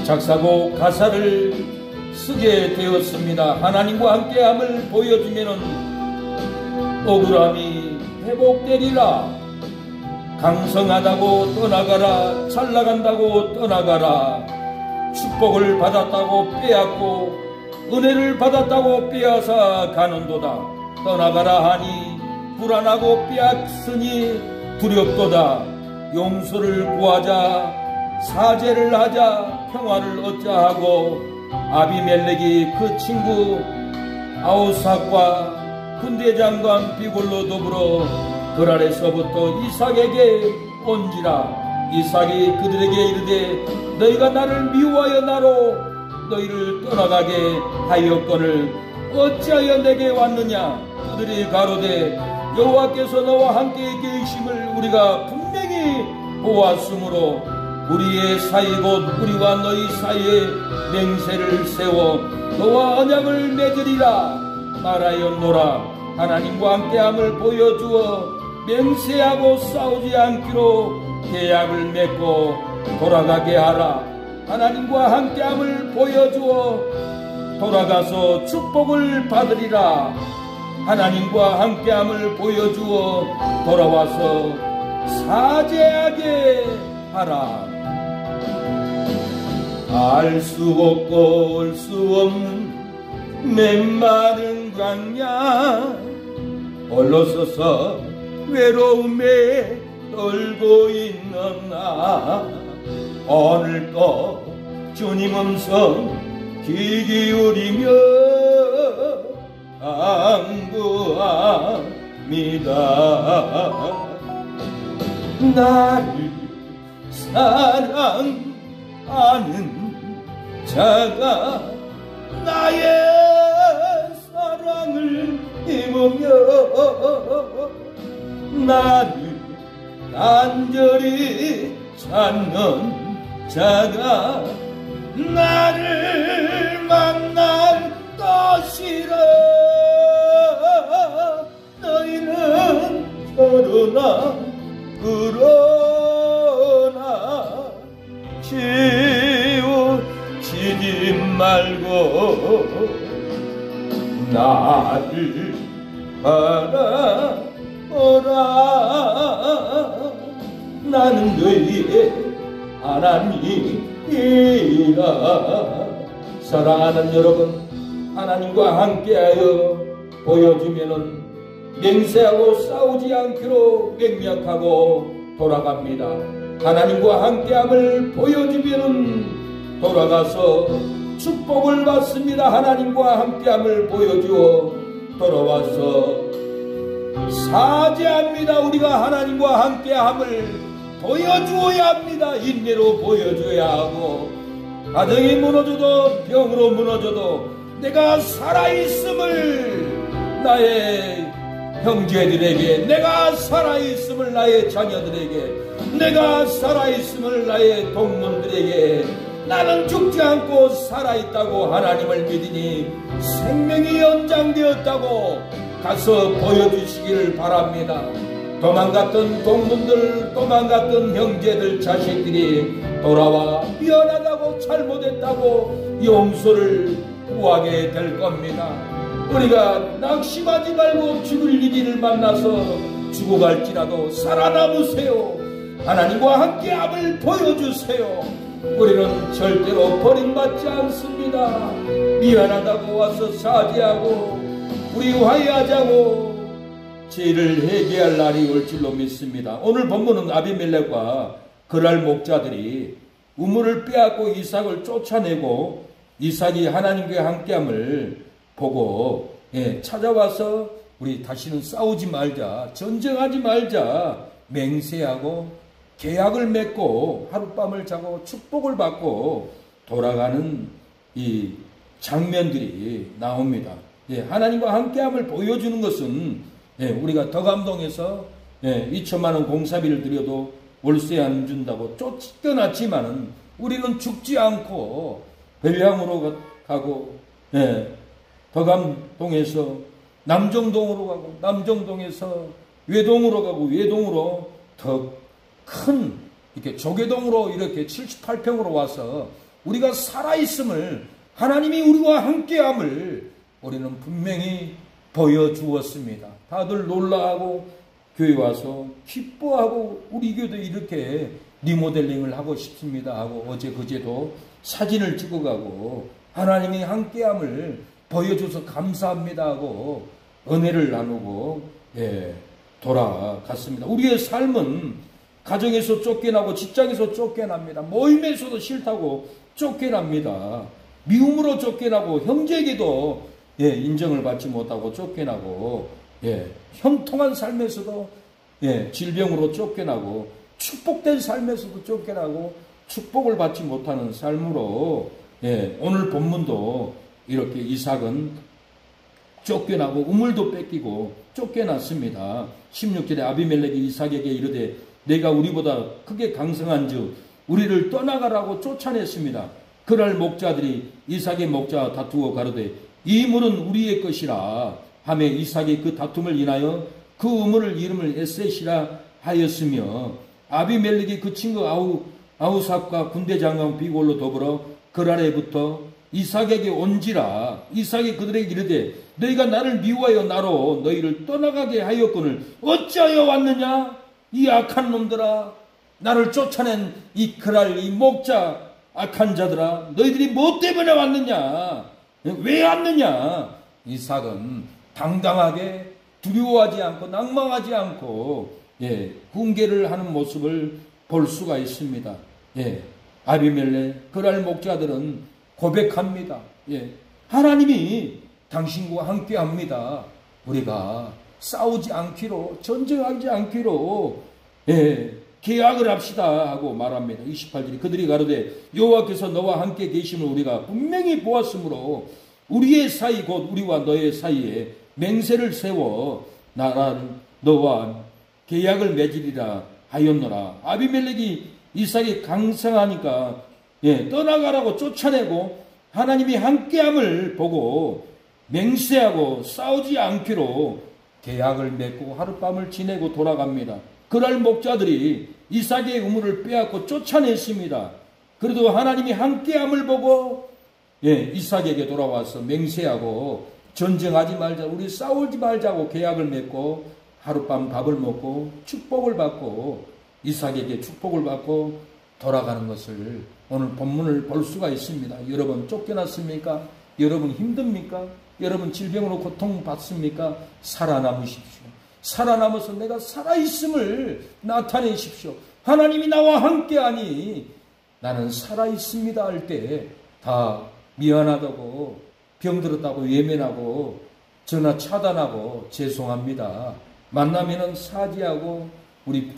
작사곡 가사를 쓰게 되었습니다. 하나님과 함께함을 보여주면은 억울함이 회복되리라. 강성하다고 떠나가라. 잘 나간다고 떠나가라. 축복을 받았다고 빼앗고 은혜를 받았다고 빼앗아 가는도다. 떠나가라 하니 불안하고 빼앗으니 두렵도다. 용서를 구하자. 사죄를 하자. 평화를 얻자 하고 아비멜렉이 그 친구 아우삭과 군대장관 비골로 더불어 그랄에서부터 이삭에게 온지라. 이삭이 그들에게 이르되 너희가 나를 미워하여 나로 너희를 떠나가게 하였거늘 어찌하여 내게 왔느냐. 그들이 가로되 여호와께서 너와 함께 계심을 우리가 분명히 보았으므로 우리의 사이 곧 우리와 너희 사이에 맹세를 세워 너와 언약을 맺으리라 말하였노라. 하나님과 함께함을 보여주어 맹세하고 싸우지 않기로 계약을 맺고 돌아가게 하라. 하나님과 함께함을 보여주어 돌아가서 축복을 받으리라. 하나님과 함께함을 보여주어 돌아와서 사죄하게 하라. 알 수 없고 올 수 없는 메마른 광야 홀로 서서 외로움에 떨고 있는 나 오늘도 주님 음성 귀 기울이며 간구합니다. 나를 사랑하는 자가 나의 사랑을 입으며 나를 간절히 찾는 자가 나를 만날 것이라. 너희는 그러나 치우치지 말고 나를 바라보라. 나는 너희의 하나님이라. 사랑하는 여러분, 하나님과 함께하여 보여주면은 맹세하고 싸우지 않기로 맹약하고 돌아갑니다. 하나님과 함께함을 보여주면은 돌아가서 축복을 받습니다. 하나님과 함께함을 보여주어 돌아와서 사죄합니다. 우리가 하나님과 함께함을 보여주어야 합니다. 인내로 보여줘야 하고, 가정이 무너져도 병으로 무너져도 내가 살아있음을 나의 형제들에게, 내가 살아있음을 나의 자녀들에게, 내가 살아있음을 나의 동문들에게, 나는 죽지 않고 살아있다고 하나님을 믿으니 생명이 연장되었다고 가서 보여주시기를 바랍니다. 도망갔던 동문들, 도망갔던 형제들, 자식들이 돌아와 미안하다고 잘못했다고 용서를 구하게 될 겁니다. 우리가 낙심하지 말고 죽을 일을 만나서 죽어갈지라도 살아남으세요. 하나님과 함께함을 보여주세요. 우리는 절대로 버림받지 않습니다. 미안하다고 와서 사죄하고 우리 화해하자고 죄를 회개할 날이 올 줄로 믿습니다. 오늘 본문은 아비멜렉과 그랄 목자들이 우물을 빼앗고 이삭을 쫓아내고 이삭이 하나님과 함께함을 보고 찾아와서 우리 다시는 싸우지 말자, 전쟁하지 말자 맹세하고 계약을 맺고 하룻밤을 자고 축복을 받고 돌아가는 이 장면들이 나옵니다. 하나님과 함께함을 보여주는 것은 우리가 더 감동해서 2천만 원 공사비를 들여도 월세 안 준다고 쫓겨났지만은 우리는 죽지 않고 벨향으로 가고 더 감동해서 남정동으로 가고 남정동에서 외동으로 가고 외동으로 더 큰 이렇게 조계동으로 이렇게 78평으로 와서 우리가 살아있음을, 하나님이 우리와 함께함을 우리는 분명히 보여주었습니다. 다들 놀라하고 교회 와서 기뻐하고 우리 교회도 이렇게 리모델링을 하고 싶습니다 하고 어제 그제도 사진을 찍어가고 하나님이 함께함을 보여줘서 감사합니다 하고 은혜를 나누고 돌아갔습니다. 우리의 삶은 가정에서 쫓겨나고 직장에서 쫓겨납니다. 모임에서도 싫다고 쫓겨납니다. 미움으로 쫓겨나고 형제에게도 인정을 받지 못하고 쫓겨나고 형통한 삶에서도 질병으로 쫓겨나고 축복된 삶에서도 쫓겨나고 축복을 받지 못하는 삶으로 오늘 본문도 이렇게 이삭은 쫓겨나고 우물도 뺏기고 쫓겨났습니다. 16절에 아비멜렉이 이삭에게 이르되 내가 우리보다 크게 강성한즉 우리를 떠나가라고 쫓아냈습니다. 그날 목자들이 이삭의 목자와 다투어 가로되 이 물은 우리의 것이라 하며 이삭이 그 다툼을 인하여 그 우물을 이름을 에셋이라 하였으며 아비멜렉이 그 친구 아우삽과 군대장관 비골로 더불어 그날에부터 이삭에게 온지라. 이삭이 그들에게 이르되 너희가 나를 미워하여 나로 너희를 떠나가게 하였거늘 어찌하여 왔느냐 이 악한 놈들아, 나를 쫓아낸 이 그랄 이 목자 악한 자들아, 너희들이 뭐 때문에 왔느냐, 왜 왔느냐. 이삭은 당당하게 두려워하지 않고 낭망하지 않고 훈계를 하는 모습을 볼 수가 있습니다. 아비멜렉 그랄 목자들은 고백합니다. 하나님이 당신과 함께합니다. 우리가 싸우지 않기로, 전쟁하지 않기로 계약을 합시다 하고 말합니다. 28절에 그들이 가로되 여호와께서 너와 함께 계심을 우리가 분명히 보았으므로 우리의 사이 곧 우리와 너의 사이에 맹세를 세워 나를 너와 계약을 맺으리라 하였노라. 아비멜렉이 이삭이 강성하니까 떠나가라고 쫓아내고 하나님이 함께함을 보고 맹세하고 싸우지 않기로 계약을 맺고 하룻밤을 지내고 돌아갑니다. 그날 목자들이 이삭의 우물을 빼앗고 쫓아냈습니다. 그래도 하나님이 함께함을 보고 이삭에게 돌아와서 맹세하고 전쟁하지 말자, 우리 싸우지 말자고 계약을 맺고 하룻밤 밥을 먹고 축복을 받고 이삭에게 축복을 받고 돌아가는 것을 오늘 본문을 볼 수가 있습니다. 여러분 쫓겨났습니까? 여러분 힘듭니까? 여러분 질병으로 고통받습니까? 살아남으십시오. 살아남아서 내가 살아있음을 나타내십시오. 하나님이 나와 함께하니 나는 살아있습니다 할 때 다 미안하다고 병들었다고 외면하고 전화 차단하고 죄송합니다. 만나면은 사죄하고 우리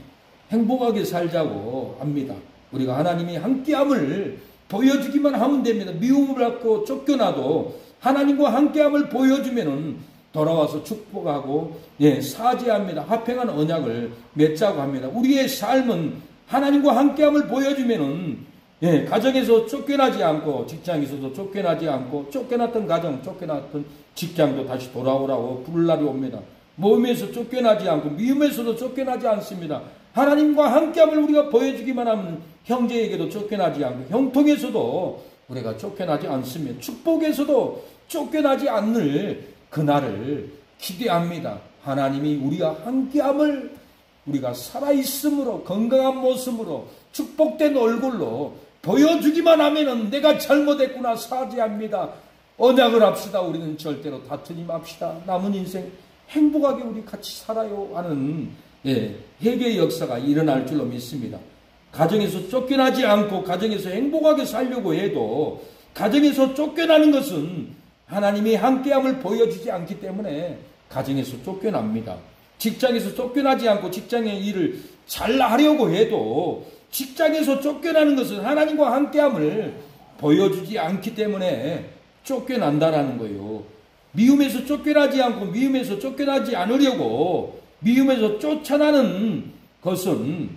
행복하게 살자고 합니다. 우리가 하나님이 함께함을 보여주기만 하면 됩니다. 미움을 받고 쫓겨나도 하나님과 함께함을 보여주면은 돌아와서 축복하고 사죄합니다. 화평한 언약을 맺자고 합니다. 우리의 삶은 하나님과 함께함을 보여주면은 가정에서 쫓겨나지 않고 직장에서도 쫓겨나지 않고 쫓겨났던 가정, 쫓겨났던 직장도 다시 돌아오라고 부를 날이 옵니다. 모임에서 쫓겨나지 않고 미움에서도 쫓겨나지 않습니다. 하나님과 함께함을 우리가 보여주기만 하면 형제에게도 쫓겨나지 않고 형통에서도 우리가 쫓겨나지 않습니다. 축복에서도 쫓겨나지 않을 그날을 기대합니다. 하나님이 우리와 함께함을 우리가 살아있음으로 건강한 모습으로 축복된 얼굴로 보여주기만 하면은 내가 잘못했구나 사죄합니다. 언약을 합시다. 우리는 절대로 다투지 맙시다. 남은 인생 행복하게 우리 같이 살아요 하는 회개의 역사가 일어날 줄로 믿습니다. 가정에서 쫓겨나지 않고 가정에서 행복하게 살려고 해도 가정에서 쫓겨나는 것은 하나님이 함께함을 보여주지 않기 때문에 가정에서 쫓겨납니다. 직장에서 쫓겨나지 않고 직장의 일을 잘 하려고 해도 직장에서 쫓겨나는 것은 하나님과 함께함을 보여주지 않기 때문에 쫓겨난다라는 거예요. 미움에서 쫓겨나지 않고 미움에서 쫓겨나지 않으려고 미움에서 쫓아나는 것은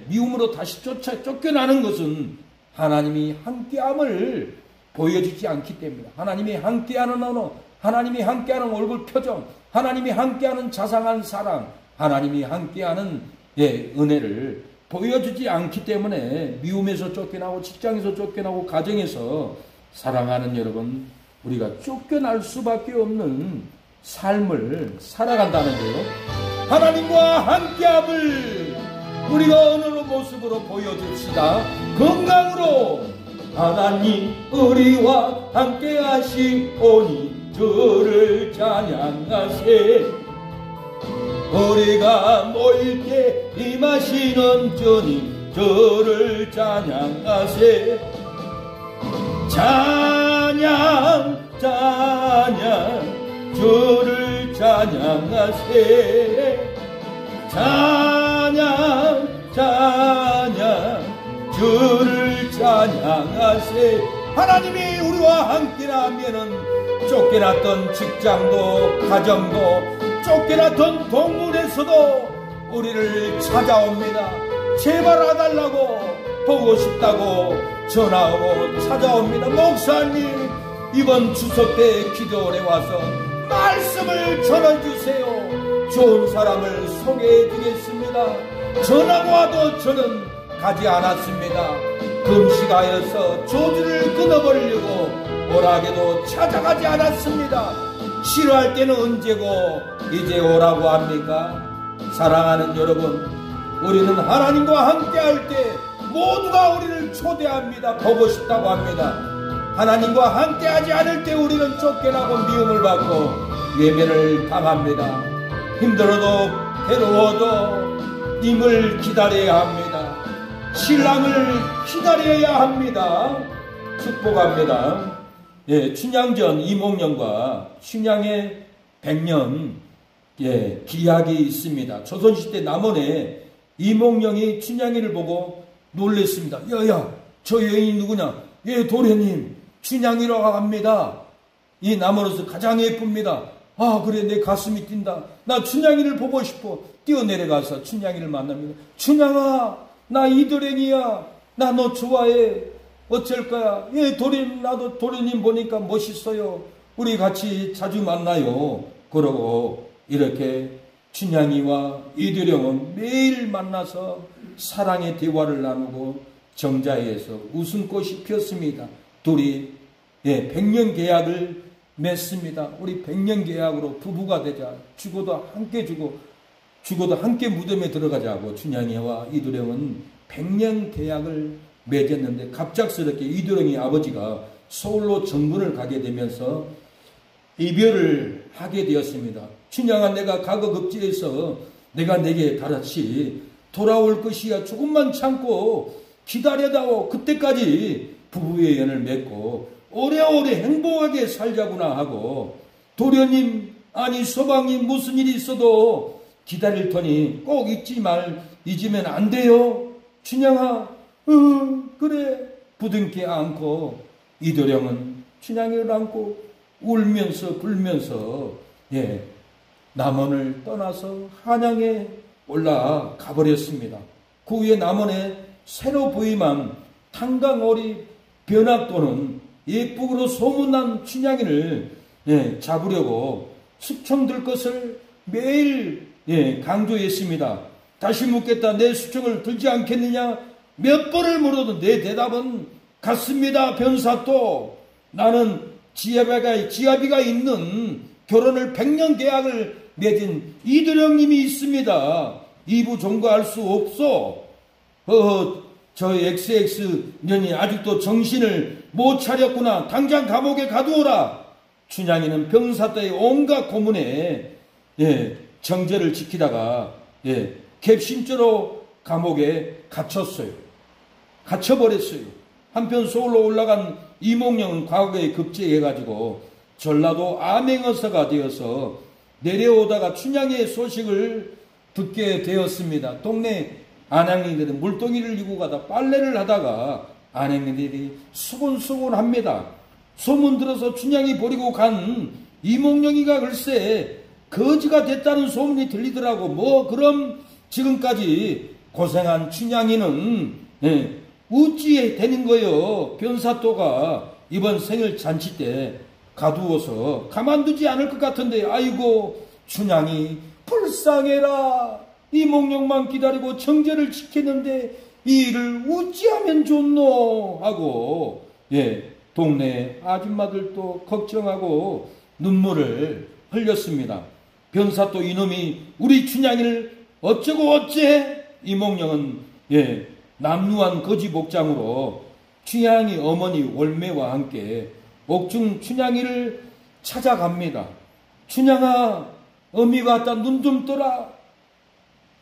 미움으로 다시 쫓겨나는 것은 하나님이 함께함을 보여주지 않기 때문에 하나님이 함께하는 언어, 하나님이 함께하는 얼굴 표정, 하나님이 함께하는 자상한 사랑, 하나님이 함께하는 은혜를 보여주지 않기 때문에 미움에서 쫓겨나고 직장에서 쫓겨나고 가정에서 사랑하는 여러분, 우리가 쫓겨날 수밖에 없는 삶을 살아간다는 거예요. 하나님과 함께함을 우리가 어느 모습으로 보여줍시다. 건강으로 하나님 우리와 함께 하시오니 주를 찬양하세. 우리가 모일 때 임하시는 주님 주를 찬양하세. 찬양 찬양 주를 찬양하세. 찬양 찬양 주를 찬양하세. 하나님이 우리와 함께라면은 쫓겨났던 직장도 가정도 쫓겨났던 동문에서도 우리를 찾아옵니다. 제발 와달라고, 보고 싶다고 전화하고 찾아옵니다. 목사님, 이번 추석 때 기도원에 와서 말씀을 전해주세요. 좋은 사람을 소개해드리겠습니다. 전화가 와도 저는 가지 않았습니다. 금식하여서 조주를 끊어버리려고 오락에도 찾아가지 않았습니다. 싫어할 때는 언제고 이제 오라고 합니까? 사랑하는 여러분, 우리는 하나님과 함께할 때 모두가 우리를 초대합니다. 보고 싶다고 합니다. 하나님과 함께하지 않을 때 우리는 쫓겨나고 미움을 받고 외면을 당합니다. 힘들어도 괴로워도 님을 기다려야 합니다. 신랑을 기다려야 합니다. 축복합니다. 예, 춘향전 이몽룡과 춘향의 100년 기약이 있습니다. 조선시대 남원에 이몽룡이 춘향이를 보고 놀랬습니다. 야야, 저 여인이 누구냐? 예, 도련님, 춘향이라고 합니다. 이 남원에서 가장 예쁩니다. 아, 그래, 내 가슴이 뛴다. 나 춘향이를 보고 싶어. 뛰어내려가서 춘향이를 만납니다. 춘향아, 나 이도령이야. 나 너 좋아해. 어쩔 거야? 예, 도련님, 나도 도련님 보니까 멋있어요. 우리 같이 자주 만나요. 그러고 이렇게 춘향이와 이도령은 매일 만나서 사랑의 대화를 나누고 정자에서 웃음꽃이 피었습니다. 둘이 100년 계약을 맺습니다. 우리 100년 계약으로 부부가 되자. 죽어도 함께 죽어도 함께 무덤에 들어가자고 춘향이와 이도령은 100년 계약을 맺었는데, 갑작스럽게 이도령이 아버지가 서울로 정문을 가게 되면서 이별을 하게 되었습니다. 춘향아, 내가 과거급제해서 내가 내게 다시 돌아올 것이야. 조금만 참고 기다려다오. 그때까지 부부의 연을 맺고 오래오래 행복하게 살자구나 하고, 도련님, 아니 서방님, 무슨 일이 있어도 기다릴 테니 꼭 잊으면 안 돼요. 춘향아, 그래. 부둥켜 안고 이도령은 춘향이를 안고 울면서 불면서 남원을 떠나서 한양에 올라가 버렸습니다. 그 후에 남원에 새로 부임한 탄강오리 변학도는 예쁘기로 소문난 춘향이를 잡으려고 숙청들 것을 매일 강조했습니다. 다시 묻겠다. 내 숙청을 들지 않겠느냐? 몇 번을 물어도 내 대답은 같습니다. 변사또, 나는 지아비가 있는 결혼을 100년 계약을 맺은 이도령님이 있습니다. 이부 종거할 수 없소. 저 XX년이 아직도 정신을 못 차렸구나. 당장 감옥에 가두어라. 춘향이는 병사또의 온갖 고문에 정제를 지키다가 갭심죄로 감옥에 갇혀버렸어요. 한편 서울로 올라간 이몽룡은 과거에 급제해가지고 전라도 암행어사가 되어서 내려오다가 춘향이의 소식을 듣게 되었습니다. 동네 안양인들은 물동이를 이고 가다 빨래를 하다가 안양인들이 수군수군합니다. 소문 들어서 춘향이 버리고 간 이몽룡이가 글쎄 거지가 됐다는 소문이 들리더라고. 그럼 지금까지 고생한 춘향이는 어찌 되는 거요? 변사또가 이번 생일 잔치 때 가두어서 가만두지 않을 것 같은데, 아이고 춘향이 불쌍해라. 이몽룡만 기다리고 정제를 지켰는데 이 일을 어찌하면 좋노 하고 동네 아줌마들도 걱정하고 눈물을 흘렸습니다. 변사또 이놈이 우리 춘향이를 어쩌고 어째? 이몽룡은 남루한 거지 복장으로 춘향이 어머니 월매와 함께 옥중 춘향이를 찾아갑니다. 춘향아, 어미가 왔다. 눈 좀 떠라.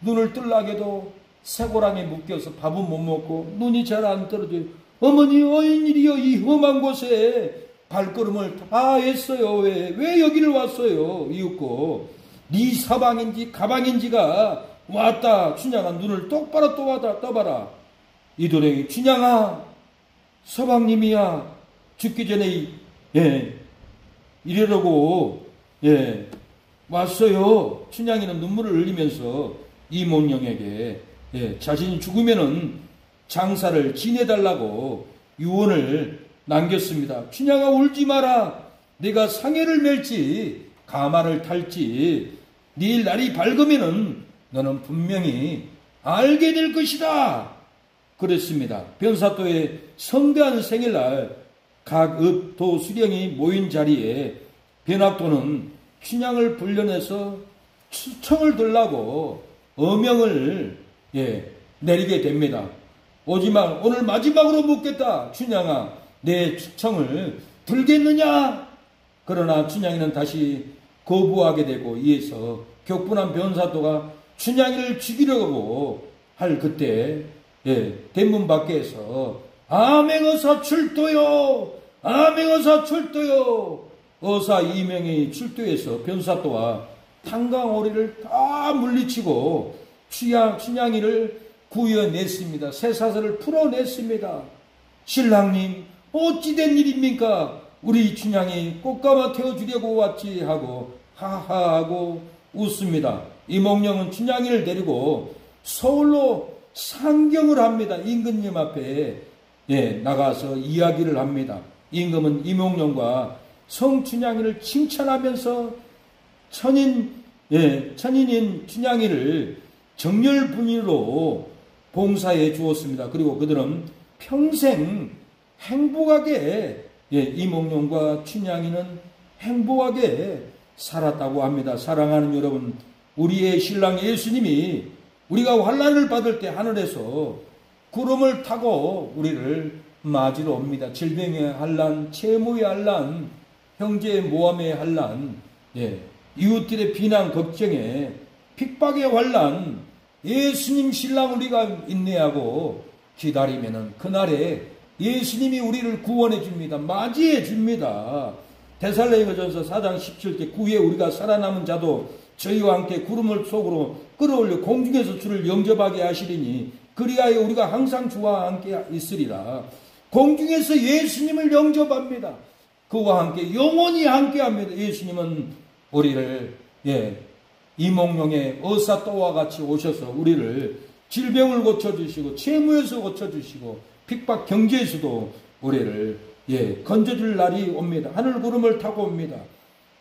눈을 뜰라게도 쇠고랑에 묶여서 밥은 못 먹고 눈이 잘 안 떨어져요. 어머니 어인일이여 이 험한 곳에 발걸음을 다 했어요. 왜 여기를 왔어요? 이윽고 네 사방인지 가방인지가 왔다. 춘향아 눈을 똑바로 떠봐라. 이도령이 춘향아 서방님이야 죽기 전에 이러려고 왔어요. 춘향이는 눈물을 흘리면서 이몽룡에게 자신이 죽으면은 장사를 지내달라고 유언을 남겼습니다. 춘향아 울지 마라. 내가 상해를 맬지 가마를 탈지 내일 날이 밝으면은 너는 분명히 알게 될 것이다. 그랬습니다. 변사또의 성대한 생일날 각 읍, 도, 수령이 모인 자리에 변학도는 춘향을 불려내서 추청을 들라고 어명을 내리게 됩니다. 오지만 오늘 마지막으로 묻겠다. 춘향아 내 추청을 들겠느냐? 그러나 춘향이는 다시 거부하게 되고 이에서 격분한 변사또가 춘향이를 죽이려고 할 그때 대문 밖에서 암행어사 출도요. 암행어사 출도요. 어사 2명이 출도해서 변사또와 탄강오리를 다 물리치고 춘향이를 구해냈습니다. 쇠사슬을 풀어냈습니다. 신랑님 어찌된 일입니까? 우리 춘향이 꽃가마 태워주려고 왔지 하고 하하하고 웃습니다. 이몽룡은 춘향이를 데리고 서울로 상경을 합니다. 임금님 앞에 나가서 이야기를 합니다. 임금은 이몽룡과 성춘향이를 칭찬하면서 천인인 춘향이를 정렬분이로 봉사해 주었습니다. 그리고 그들은 평생 행복하게 이몽룡과 춘향이는 행복하게 살았다고 합니다. 사랑하는 여러분, 우리의 신랑 예수님이 우리가 환난을 받을 때 하늘에서 구름을 타고 우리를 맞으러 옵니다. 질병의 환난, 채무의 환난, 형제의 모함의 환난, 이웃들의 비난 걱정에 핍박의 환난, 예수님 신랑 우리가 인내하고 기다리면은 그날에 예수님이 우리를 구원해 줍니다. 맞이해 줍니다. 데살로니가전서 4장 17절 구에 우리가 살아남은 자도 저희와 함께 구름을 속으로 끌어올려 공중에서 주를 영접하게 하시리니 그리하여 우리가 항상 주와 함께 있으리라. 공중에서 예수님을 영접합니다. 그와 함께 영원히 함께합니다. 예수님은 우리를 이몽룡의 어사또와 같이 오셔서 우리를 질병을 고쳐주시고 채무에서 고쳐주시고 핍박 경제에서도 우리를 건져줄 날이 옵니다. 하늘 구름을 타고 옵니다.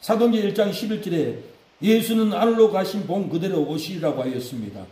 사도행전 1장 11절에 예수는 하늘로 가신 본 그대로 오시리라고 하였습니다.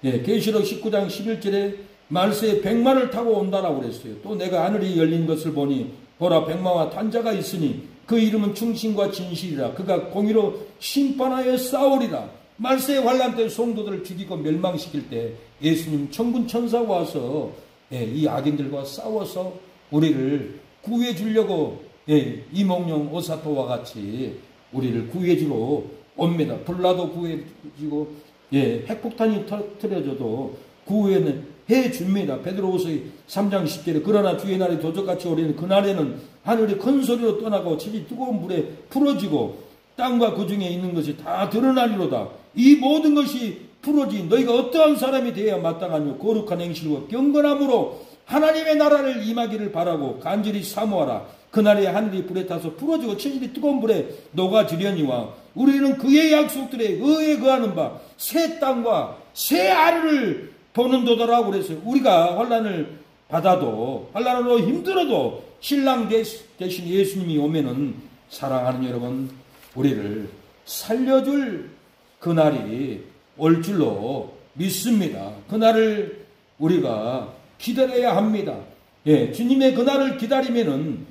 계시록 19장 11절에 말세에 백마를 타고 온다라고 그랬어요. 또 내가 하늘이 열린 것을 보니 보라 백마와 탄자가 있으니 그 이름은 충신과 진실이라. 그가 공의로 심판하여 싸우리라. 말세의 환난 때 성도들을 죽이고 멸망시킬 때 예수님 천군 천사가 와서 이 악인들과 싸워서 우리를 구해 주려고 이몽룡 오사토와 같이 우리를 구해 주러 옵니다. 불나도 구해 주고 핵폭탄이 터뜨려져도 구해는 해 줍니다. 베드로후서 3장 10절에 그러나 주의 날이 도적같이 오리는 그날에는 하늘이 큰 소리로 떠나고 집이 뜨거운 불에 풀어지고 땅과 그 중에 있는 것이 다 드러나리로다. 이 모든 것이 풀어진 너희가 어떠한 사람이 되어야 마땅하뇨. 거룩한 행실과 경건함으로 하나님의 나라를 임하기를 바라고 간절히 사모하라. 그날에 하늘이 불에 타서 풀어지고 천실이 뜨거운 불에 녹아지려니와 우리는 그의 약속들에 의에 거하는 바 새 땅과 새 하늘을 보는도다라고 그랬어요. 우리가 환난을 받아도 환난으로 힘들어도 신랑 대신 예수님이 오면은 사랑하는 여러분 우리를 살려줄 그날이 올 줄로 믿습니다. 그날을 우리가 기다려야 합니다. 주님의 그날을 기다리면은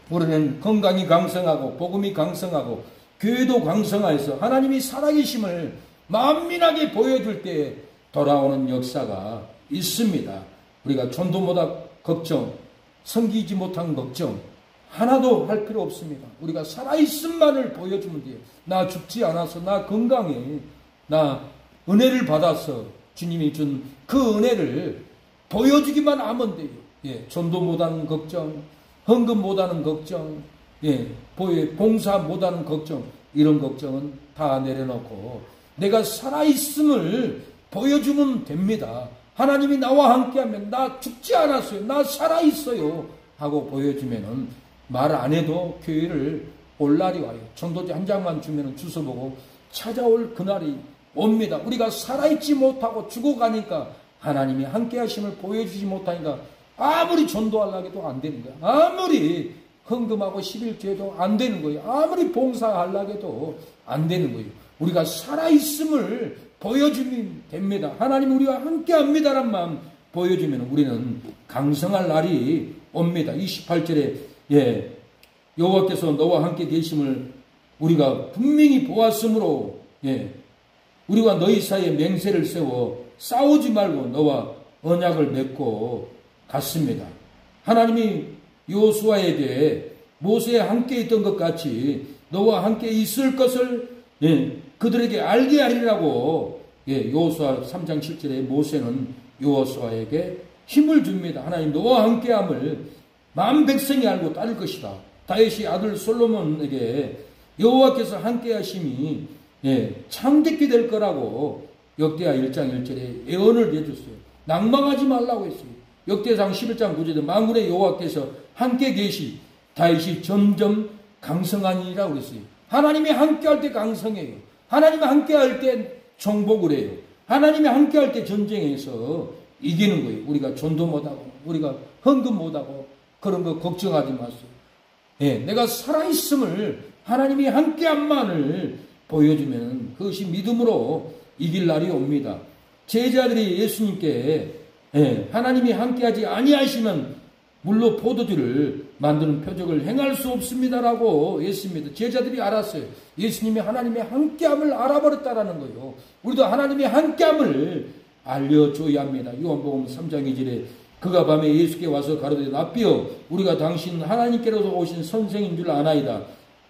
우리는 건강이 강성하고 복음이 강성하고 교회도 강성하여서 하나님이 살아계심을 만민하게 보여줄 때 돌아오는 역사가 있습니다. 우리가 전도보다 걱정, 섬기지 못한 걱정 하나도 할 필요 없습니다. 우리가 살아있음만을 보여주면 돼요. 나 죽지 않아서, 나 건강해, 나 은혜를 받아서 주님이 준 그 은혜를 보여주기만 하면 돼요. 전도 못하는 걱정, 헌금 못하는 걱정, 봉사 못하는 걱정, 이런 걱정은 다 내려놓고 내가 살아있음을 보여주면 됩니다. 하나님이 나와 함께하면 나 죽지 않았어요, 나 살아있어요 하고 보여주면은 말 안 해도 교회를 올 날이 와요. 전도지 한 장만 주면은 주소 보고 찾아올 그날이 옵니다. 우리가 살아있지 못하고 죽어가니까 하나님이 함께하심을 보여주지 못하니까 아무리 전도하려고 해도 안 되는 거야. 아무리 헌금하고 11조해도 안 되는 거예요. 아무리 봉사하려고 해도 안 되는 거예요. 우리가 살아있음을 보여주면 됩니다. 하나님 우리와 함께합니다란 마음 보여주면 우리는 강성할 날이 옵니다. 28절에 여호와께서 너와 함께 계심을 우리가 분명히 보았으므로 우리와 너희 사이에 맹세를 세워 싸우지 말고 너와 언약을 맺고 갔습니다. 하나님이 여호수아에게 모세와 함께 있던 것 같이 너와 함께 있을 것을 그들에게 알게 하리라고 여호수아 3장 7절에 모세는 여호수아에게 힘을 줍니다. 하나님 너와 함께함을 만 백성이 알고 따를 것이다. 다윗이 아들 솔로몬에게 여호와께서 함께하심이 창대케 될 거라고 역대하 1장 1절에 예언을 해줬어요. 낭망하지 말라고 했어요. 역대상 11장 9절에 만군의 여호와께서 함께 계시 다윗이 점점 강성하니라고 그랬어요. 하나님이 함께할 때 강성해요. 하나님이 함께할 때 정복을 해요. 하나님이 함께할 때 전쟁에서 이기는 거예요. 우리가 전도 못하고 우리가 헌금 못하고 그런 거 걱정하지 마세요. 내가 살아있음을 하나님이 함께함만을 보여주면 그것이 믿음으로 이길 날이 옵니다. 제자들이 예수님께 하나님이 함께하지 아니하시면 물로 포도주를 만드는 표적을 행할 수 없습니다라고 했습니다. 제자들이 알았어요. 예수님이 하나님의 함께함을 알아버렸다라는 거예요. 우리도 하나님의 함께함을 알려줘야 합니다. 요한복음 3장 2절에 그가 밤에 예수께 와서 가로되 랍비여 우리가 당신 하나님께로서 오신 선생인 줄 아나이다.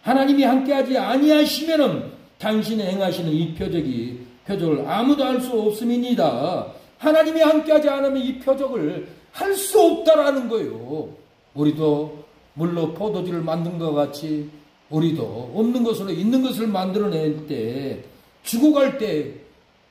하나님이 함께하지 아니하시면은 당신이 행하시는 이 표적을 아무도 알 수 없음이니이다. 하나님이 함께하지 않으면 이 표적을 할 수 없다라는 거예요. 우리도 물로 포도주를 만든 것 같이 우리도 없는 것으로 있는 것을 만들어낼 때, 죽어갈 때,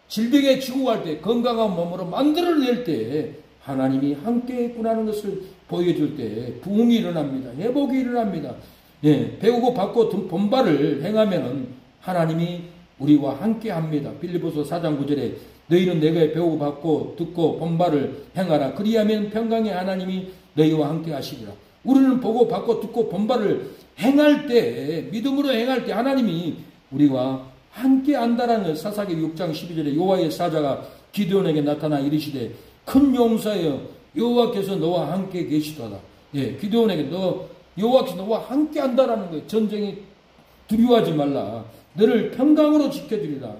질병에 죽어갈 때, 건강한 몸으로 만들어낼 때 하나님이 함께 있구나는 것을 보여줄 때 부흥이 일어납니다. 회복이 일어납니다. 배우고 받고 본바를 행하면은 하나님이 우리와 함께 합니다. 빌립보서 4장 9절에 너희는 내가 배우고 받고 듣고 본바를 행하라. 그리하면 평강의 하나님이 너희와 함께 하시리라. 우리는 보고 받고 듣고 본바를 행할 때, 믿음으로 행할 때 하나님이 우리와 함께 한다라는 것. 사사기 6장 12절에 여호와의 사자가 기드온에게 나타나 이르시되 큰 용사여 여호와께서 너와 함께 계시도다. 기드온에게 여호와께서 너와 함께 한다라는 거예요. 전쟁이 두려워하지 말라. 너를 평강으로 지켜주리라.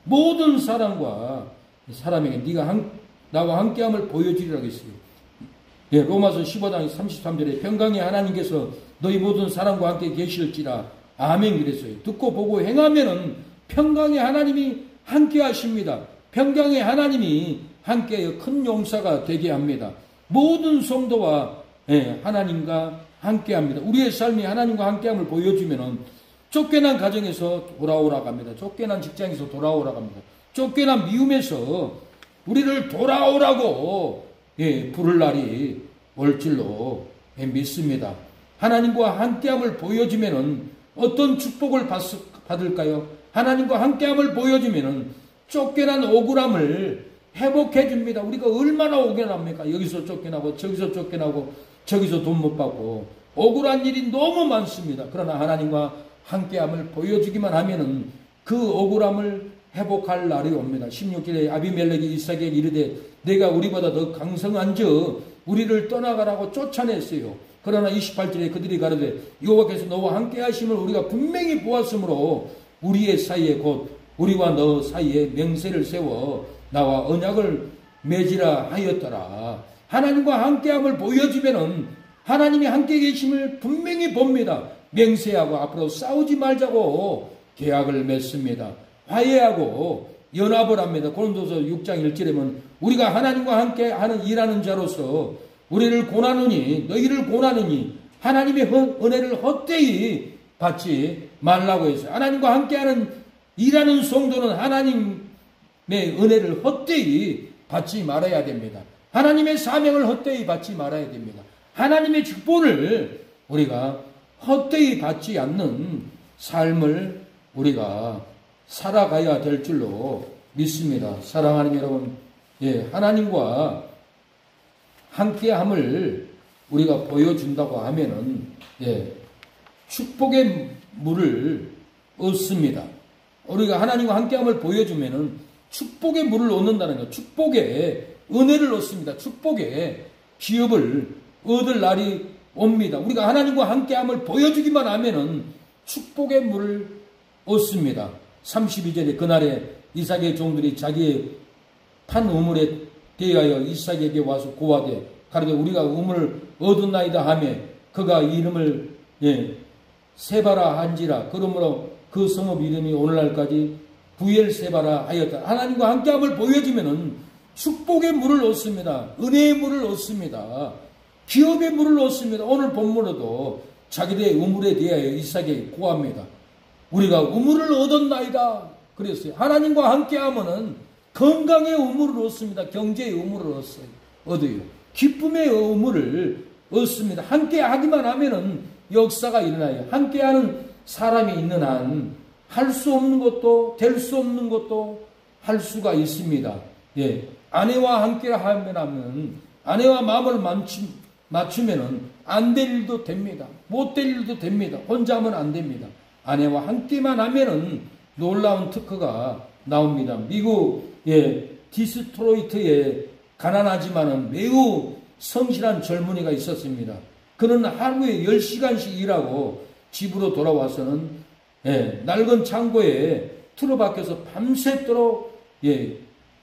모든 사람과 사람에게 네가 나와 함께함을 보여주리라고 했어요. 로마서 15장 33절에 평강의 하나님께서 너희 모든 사람과 함께 계실지라. 아멘 그랬어요. 듣고 보고 행하면은 평강의 하나님이 함께 하십니다. 평강의 하나님이 함께 큰 용사가 되게 합니다. 모든 성도와 하나님과 함께 합니다. 우리의 삶이 하나님과 함께함을 보여주면은 쫓겨난 가정에서 돌아오라고 합니다. 쫓겨난 직장에서 돌아오라고 합니다. 쫓겨난 미움에서 우리를 돌아오라고 부를 날이 올 줄로 믿습니다. 하나님과 함께함을 보여주면은 어떤 축복을 받을까요? 하나님과 함께함을 보여주면은 쫓겨난 억울함을 회복해 줍니다. 우리가 얼마나 억울합니까? 여기서 쫓겨나고 저기서 쫓겨나고 저기서 돈 못 받고 억울한 일이 너무 많습니다. 그러나 하나님과 함께함을 보여주기만 하면은 그 억울함을 회복할 날이 옵니다. 16절에 아비멜렉이 이삭에게 이르되 내가 우리보다 더 강성한즉 우리를 떠나가라고 쫓아냈어요. 그러나 28절에 그들이 가로되 여호와께서 너와 함께하심을 우리가 분명히 보았으므로 우리의 사이에 곧 우리와 너 사이에 맹세를 세워 나와 언약을 맺으라 하였더라. 하나님과 함께함을 보여주면은 하나님이 함께 계심을 분명히 봅니다. 맹세하고 앞으로 싸우지 말자고 계약을 맺습니다. 화해하고 연합을 합니다. 고린도서 6장 1절에 보면 우리가 하나님과 함께 하는 일하는 자로서 우리를 고나느니 너희를 고나느니 하나님의 은혜를 헛되이 받지 말라고 했어요. 하나님과 함께하는 일하는 성도는 하나님의 은혜를 헛되이 받지 말아야 됩니다. 하나님의 사명을 헛되이 받지 말아야 됩니다. 하나님의 축복을 우리가 헛되이 받지 않는 삶을 우리가 살아가야 될 줄로 믿습니다. 사랑하는 여러분, 하나님과 함께함을 우리가 보여준다고 하면은 축복의 물을 얻습니다. 우리가 하나님과 함께함을 보여주면은 축복의 물을 얻는다는 것, 축복의 은혜를 얻습니다. 축복의 기업을 얻을 날이 옵니다. 우리가 하나님과 함께함을 보여주기만 하면은 축복의 물을 얻습니다. 32절에 그날에 이삭의 종들이 자기의 판 우물에 대하여 이삭에게 와서 고하되 가로되 우리가 우물을 얻었나이다 하며 그가 이름을 세바라 한지라. 그러므로 그 성읍 이름이 오늘날까지 부엘세바라 하였다. 하나님과 함께함을 보여주면은 축복의 물을 얻습니다. 은혜의 물을 얻습니다. 기업의 물을 얻습니다. 오늘 본문에도 자기들의 우물에 대하여 이삭에게 고합니다. 우리가 우물을 얻었나이다 그랬어요. 하나님과 함께하면은 건강의 우물을 얻습니다. 경제의 우물을 얻어요. 기쁨의 우물을 얻습니다. 함께하기만 하면은 역사가 일어나요. 함께하는 사람이 있는 한 할 수 없는 것도 될 수 없는 것도 할 수가 있습니다. 아내와 함께 하면 아내와 마음을 맞추면은 안 될 일도 됩니다. 못 될 일도 됩니다. 혼자 하면 안 됩니다. 아내와 함께만 하면은 놀라운 특허가 나옵니다. 미국 디스트로이트에 가난하지만은 매우 성실한 젊은이가 있었습니다. 그는 하루에 10시간씩 일하고 집으로 돌아와서는 낡은 창고에 틀어박혀서 밤새도록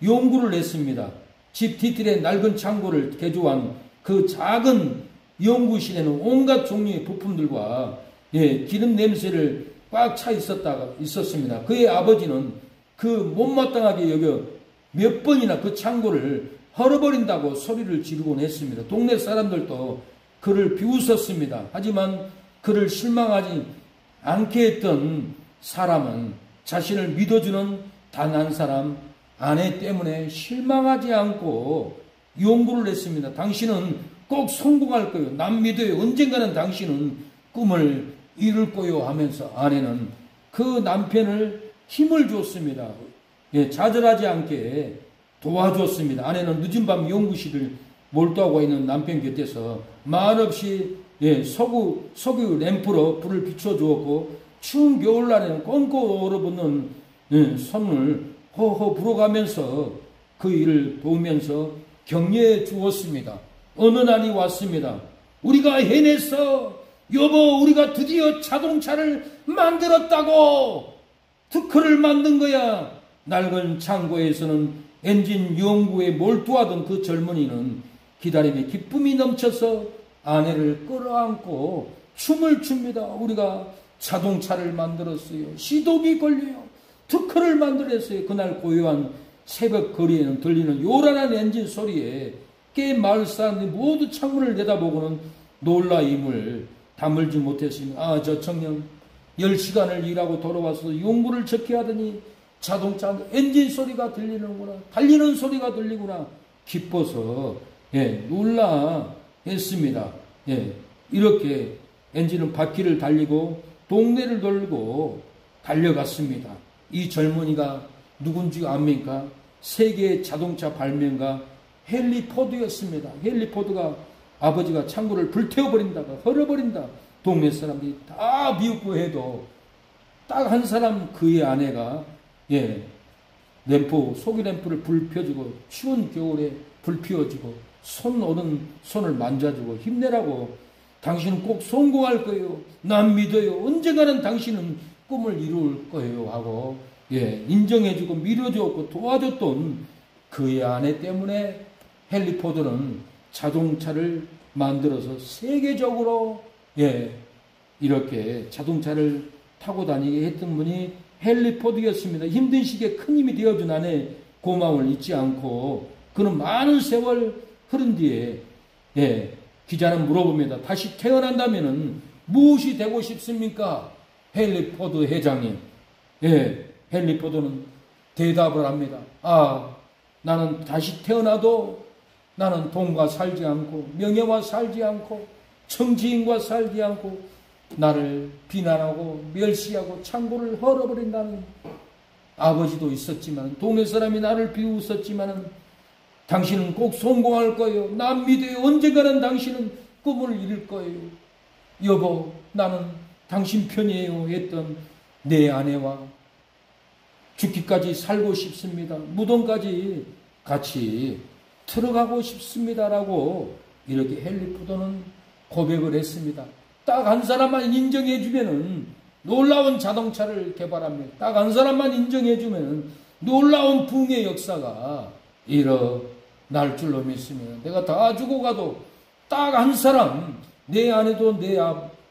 연구를 했습니다. 집 뒤뜰에 낡은 창고를 개조한 그 작은 연구실에는 온갖 종류의 부품들과 기름 냄새를 꽉 차 있었습니다. 그의 아버지는 그 못마땅하게 여겨 몇 번이나 그 창고를 헐어버린다고 소리를 지르곤 했습니다. 동네 사람들도 그를 비웃었습니다. 하지만 그를 실망하지 않게 했던 사람은 자신을 믿어주는 단 한 사람 아내 때문에 실망하지 않고 연구를 했습니다. 당신은 꼭 성공할 거요. 남 믿어요. 언젠가는 당신은 꿈을 이룰 거요 하면서 아내는 그 남편을 힘을 줬습니다. 좌절하지 않게 도와줬습니다. 아내는 늦은 밤 연구실을 몰두하고 있는 남편 곁에서 말없이 석유 램프로 불을 비춰주었고 추운 겨울날에는 꽁꽁 얼어붙는 손을 허허 불어가면서 그 일을 도우면서 격려해 주었습니다. 어느 날이 왔습니다. 우리가 해냈어. 여보, 우리가 드디어 자동차를 만들었다고. 특허를 만든 거야. 낡은 창고에서는 엔진 연구에 몰두하던 그 젊은이는 기다림에 기쁨이 넘쳐서 아내를 끌어안고 춤을 춥니다. 우리가 자동차를 만들었어요. 시동이 걸려요. 특허를 만들었어요. 그날 고요한 새벽 거리에는 들리는 요란한 엔진 소리에 깨 마을 사람들이 모두 창문을 내다보고는 놀라임을 다물지 못했습니다. 저 청년 10시간을 일하고 돌아와서 연구를 적게 하더니 자동차 엔진 소리가 들리는구나. 달리는 소리가 들리구나. 기뻐서 놀라 했습니다. 이렇게 엔진은 바퀴를 달리고 동네를 돌고 달려갔습니다. 이 젊은이가 누군지 압니까? 세계의 자동차 발명가 헨리 포드였습니다. 헨리 포드가 아버지가 창고를 불태워버린다가 헐어버린다. 동네 사람들이 다 미웃고 해도 딱 한 사람 그의 아내가 석유 램프를 불 펴주고 추운 겨울에 불 피워주고 손 오는 손을 만져주고 힘내라고. 당신은 꼭 성공할 거예요. 난 믿어요. 언젠가는 당신은 꿈을 이룰 거예요 하고 인정해주고 밀어주었고 도와줬던 그의 아내 때문에 헨리 포드는 자동차를 만들어서 세계적으로 이렇게 자동차를 타고 다니게 했던 분이 헨리 포드였습니다. 힘든 시기에 큰 힘이 되어준 아내 고마움을 잊지 않고 그는 많은 세월 흐른 뒤에 기자는 물어봅니다. 다시 태어난다면 무엇이 되고 싶습니까? 헨리 포드 회장님. 헨리 포드는 대답을 합니다. 나는 다시 태어나도 나는 돈과 살지 않고 명예와 살지 않고 정치인과 살지 않고 나를 비난하고 멸시하고 창고를 헐어버린다는 아버지도 있었지만, 동네 사람이 나를 비웃었지만 당신은 꼭 성공할 거예요. 난 믿어요. 언젠가는 당신은 꿈을 이룰 거예요. 여보, 나는 당신 편이에요 했던 내 아내와 죽기까지 살고 싶습니다. 무덤까지 같이 들어가고 싶습니다라고 이렇게 헨리 포드는 고백을 했습니다. 딱 한 사람만 인정해주면은 놀라운 자동차를 개발합니다. 딱 한 사람만 인정해주면 놀라운 부흥의 역사가 일어날 줄로 믿습니다. 내가 다 주고 가도 딱 한 사람, 내 아내도 내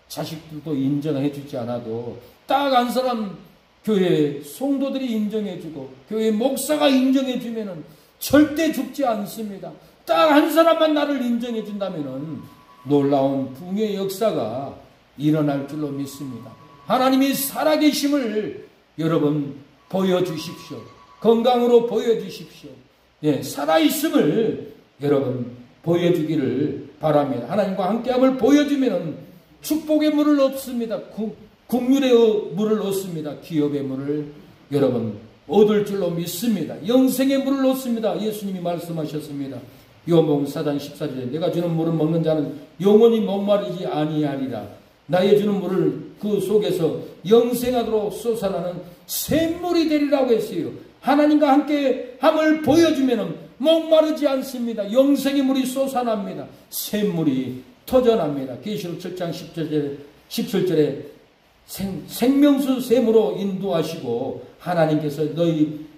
자식들도 인정해주지 않아도 딱 한 사람 교회 성도들이 인정해주고 교회 목사가 인정해주면은 절대 죽지 않습니다. 딱 한 사람만 나를 인정해준다면은 놀라운 부흥의 역사가 일어날 줄로 믿습니다. 하나님이 살아계심을 여러분 보여주십시오. 건강으로 보여주십시오. 살아있음을 여러분 보여주기를 바랍니다. 하나님과 함께함을 보여주면 축복의 물을 얻습니다. 국률의 물을 얻습니다. 기업의 물을 여러분 얻을 줄로 믿습니다. 영생의 물을 얻습니다. 예수님이 말씀하셨습니다. 요한복음 4장 14절에 내가 주는 물을 먹는 자는 영원히 목마르지 아니하리라. 나의 주는 물을 그 속에서 영생하도록 솟아나는 샘물이 되리라고 했어요. 하나님과 함께 함을 보여주면 목마르지 않습니다. 영생의 물이 솟아납니다. 샘물이 터져납니다. 계시록 7장 17절에 생명수 샘으로 인도하시고 하나님께서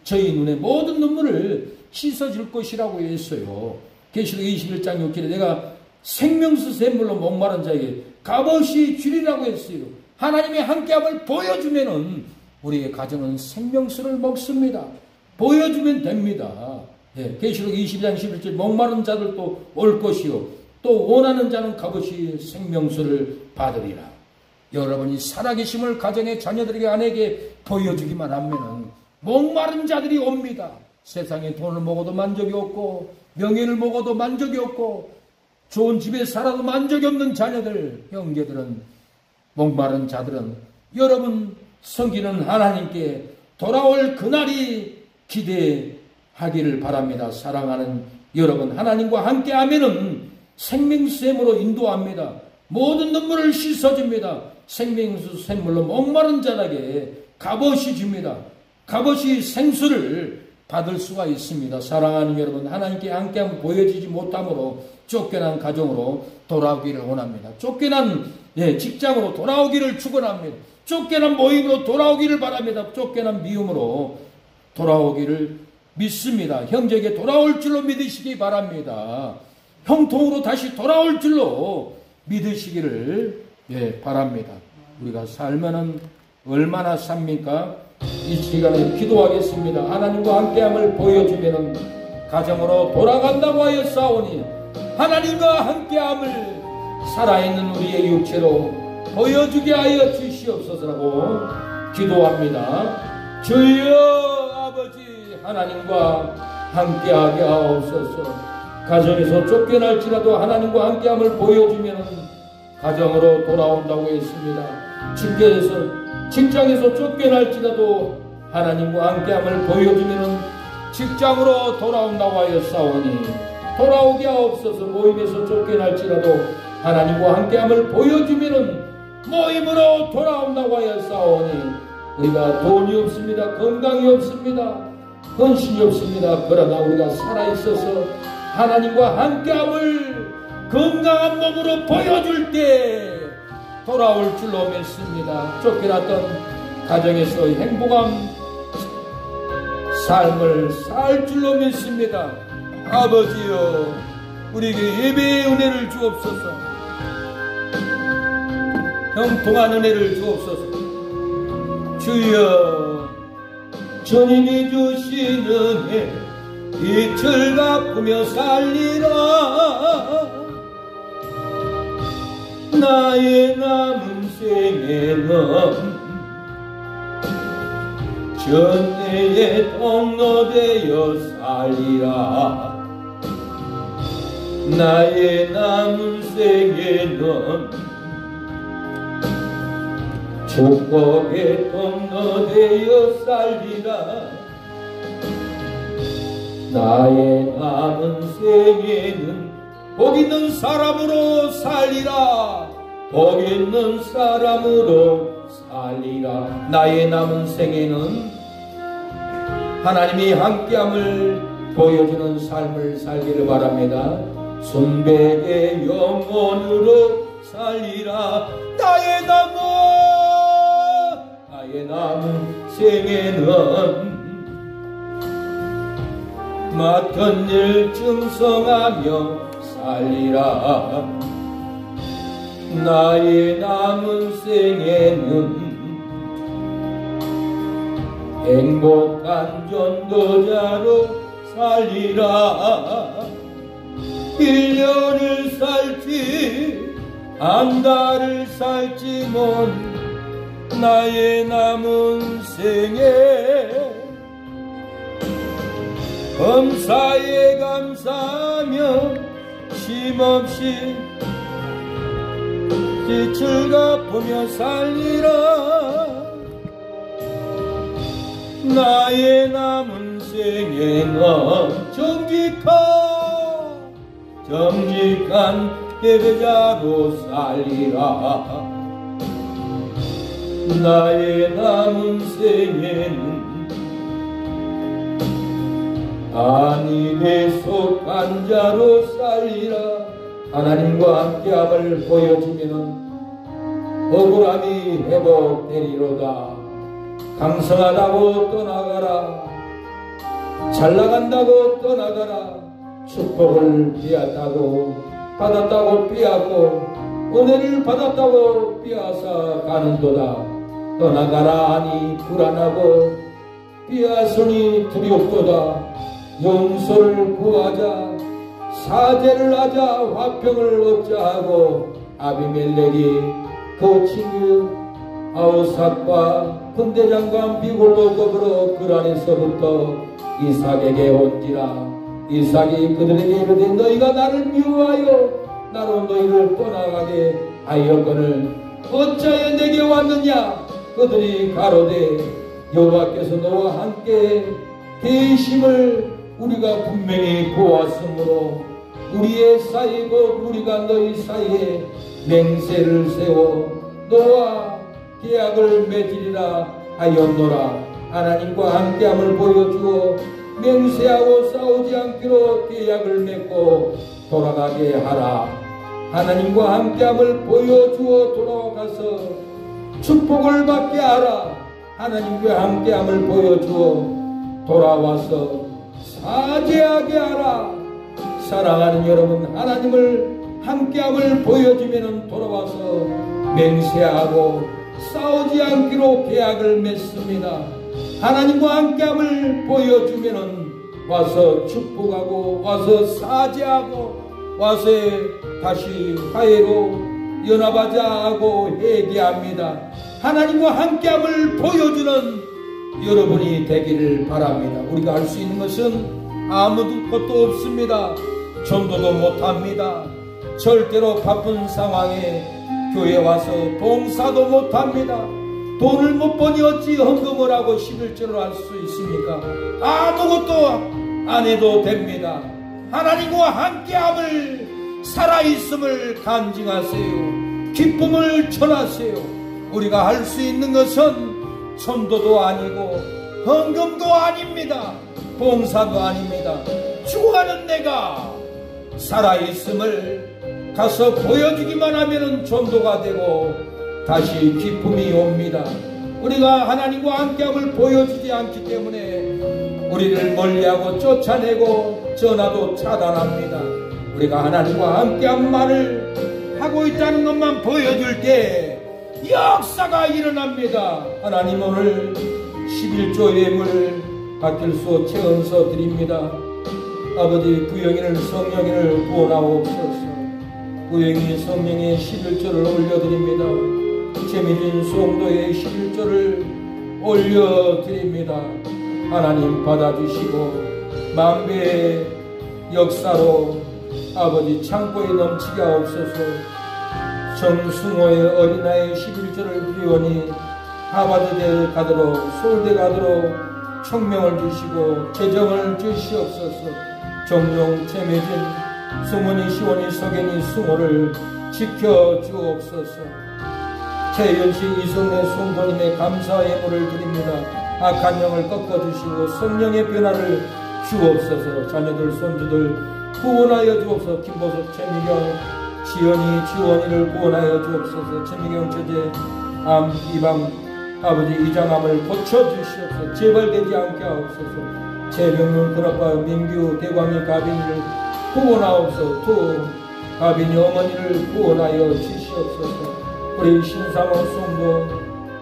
저희 눈에 모든 눈물을 씻어줄 것이라고 했어요. 계시록 21장 6절에 내가 생명수 샘물로 목마른 자에게 값없이 주리라고 했어요. 하나님의 함께함을 보여주면은 우리의 가정은 생명수를 먹습니다. 보여주면 됩니다. 계시록 22장 11절 목마른 자들도 올 것이요 또 원하는 자는 값없이 생명수를 받으리라. 여러분이 살아계심을 가정의 자녀들에게 아내에게 보여주기만 하면은 목마른 자들이 옵니다. 세상에 돈을 먹어도 만족이 없고 명예를 먹어도 만족이 없고 좋은 집에 살아도 만족이 없는 자녀들, 형제들은, 목마른 자들은 여러분 섬기는 하나님께 돌아올 그날이 기대하기를 바랍니다. 사랑하는 여러분, 하나님과 함께 하면은 생명샘으로 인도합니다. 모든 눈물을 씻어줍니다. 생명수 샘물로 목마른 자에게 값없이 줍니다. 값없이 생수를 받을 수가 있습니다. 사랑하는 여러분, 하나님께 함께함을 보여주지 못함으로 쫓겨난 가정으로 돌아오기를 원합니다. 쫓겨난 직장으로 돌아오기를 축원합니다. 쫓겨난 모임으로 돌아오기를 바랍니다. 쫓겨난 미움으로 돌아오기를 믿습니다. 형제에게 돌아올 줄로 믿으시기 바랍니다. 형통으로 다시 돌아올 줄로 믿으시기를 바랍니다. 우리가 살면은 얼마나 삽니까? 이 시간에 기도하겠습니다. 하나님과 함께함을 보여주면은 가정으로 돌아간다고 하여 싸우니 하나님과 함께함을 살아있는 우리의 육체로 보여주게 하여 주시옵소서라고 기도합니다. 주여 아버지 하나님과 함께하게 하옵소서. 가정에서 쫓겨날지라도 하나님과 함께함을 보여주면 가정으로 돌아온다고 했습니다. 직장에서 쫓겨날지라도 하나님과 함께함을 보여주면 직장으로 돌아온다고 하여 싸우니 돌아오게 하옵소서. 모임에서 쫓겨날지라도 하나님과 함께함을 보여주면 모임으로 돌아온다고 하여 싸우니 우리가 돈이 없습니다. 건강이 없습니다. 헌신이 없습니다. 그러나 우리가 살아있어서 하나님과 함께함을 건강한 몸으로 보여줄 때 돌아올 줄로 믿습니다. 쫓겨났던 가정에서 행복한 삶을 살 줄로 믿습니다. 아버지여 우리에게 예배의 은혜를 주옵소서. 형통한 은혜를 주옵소서. 주여 주님이 주신 은혜 이틀 갚으며 살리라. 나의 남은 생에는 전내에 통로되어 살리라. 나의 남은 생에는 축복의 통로되어 살리라. 나의 남은 생에는 복 있는 사람으로 살리라. 복 있는 사람으로 살리라. 나의 남은 생에는 하나님이 함께함을 보여주는 삶을 살기를 바랍니다. 순백의 영혼으로 살리라. 나의 남은 생에는 맡은 일 증성하며 살리라. 나의 남은 생에는 행복한 전도자로 살리라. 1년을 살지 한 달을 살지 몬 나의 남은 생에 범사에 감사하며 쉼없이 빛을 갚으며 살리라. 나의 남은 생에는 정직한 예배자로 살리라. 나의 남은 생에는 안익에 속한 자로 살리라. 하나님과 함께함을 보여주면 억울함이 회복되리로다. 강성하다고 떠나가라. 잘나간다고 떠나가라. 축복을 받았다고 빼앗고 은혜를 받았다고 빼앗아 가는도다. 떠나가라 하니 불안하고 빼앗으니 두렵도다. 용서를 구하자, 사죄를 하자, 화평을 얻자 하고 아비멜렉이 그 친구 아우삭과 군대장과 비골로 더불어 그 안에서부터 이삭에게 온지라. 이삭이 그들에게 이르되 너희가 나를 미워하여 나로 너희를 떠나가게 하였거늘 어찌하여 내게 왔느냐. 그들이 가로되 여호와께서 너와 함께 계심을 우리가 분명히 보았으므로 우리의 사이 곧 우리가 너희 사이에 맹세를 세워 너와 계약을 맺으리라 하였노라. 하나님과 함께함을 보여주어 맹세하고 싸우지 않기로 계약을 맺고 돌아가게 하라. 하나님과 함께함을 보여주어 돌아가서 축복을 받게 하라. 하나님과 함께함을 보여주어 돌아와서 사죄하게 하라. 사랑하는 여러분, 하나님을 함께함을 보여주면 돌아와서 맹세하고 싸우지 않기로 계약을 맺습니다. 하나님과 함께함을 보여주면 와서 축복하고 와서 사죄하고 와서 다시 화해로 연합하자 하고 회개합니다. 하나님과 함께함을 보여주는 여러분이 되기를 바랍니다. 우리가 할 수 있는 것은 아무것도 없습니다. 전도도 못합니다. 절대로 바쁜 상황에 교회 와서 봉사도 못합니다. 돈을 못 버니 어찌 헌금을 하고 11절을 할 수 있습니까? 아무것도 안 해도 됩니다. 하나님과 함께함을 살아있음을 간증하세요. 기쁨을 전하세요. 우리가 할 수 있는 것은 전도도 아니고 헌금도 아닙니다. 봉사도 아닙니다. 죽어가는 내가 살아있음을 가서 보여주기만 하면 전도가 되고 다시 기쁨이 옵니다. 우리가 하나님과 함께함을 보여주지 않기 때문에 우리를 멀리하고 쫓아내고 전화도 차단합니다. 우리가 하나님과 함께함만을 하고 있다는 것만 보여줄 때 역사가 일어납니다. 하나님 오늘 11조 예물 박길수 최은서 드립니다. 아버지 부영인을 성령인을 구원하옵소서. 구행이 성령의 11조를 올려드립니다. 최미진 송도의 11조를 올려드립니다. 하나님 받아주시고 만배의 역사로 아버지 창고에 넘치게 하옵소서. 정승호의 어린아이 11조를 부리오니 하버드대 가도록 서울대 가도록 총명을 주시고 재정을 주시옵소서. 정용 최매진 승원이 시원이 석연이 승호를 지켜주옵소서. 최연식 이성래 송도님의 감사 예물을 드립니다. 악한 영을 꺾어주시고 성령의 변화를 주옵소서. 자녀들 손주들 구원하여 주옵소서. 김보석 최미경 지연이 지원이를 구원하여 주옵소서. 최미경 처제 암 이방 아버지 이장암을 고쳐주시옵소서. 재발되지 않게 하옵소서. 최명문 큰아빠 민규 대광이 가빈이를 구원하옵소서. 두 가빈이 어머니를 구원하여 주시옵소서. 우리 신사모 성도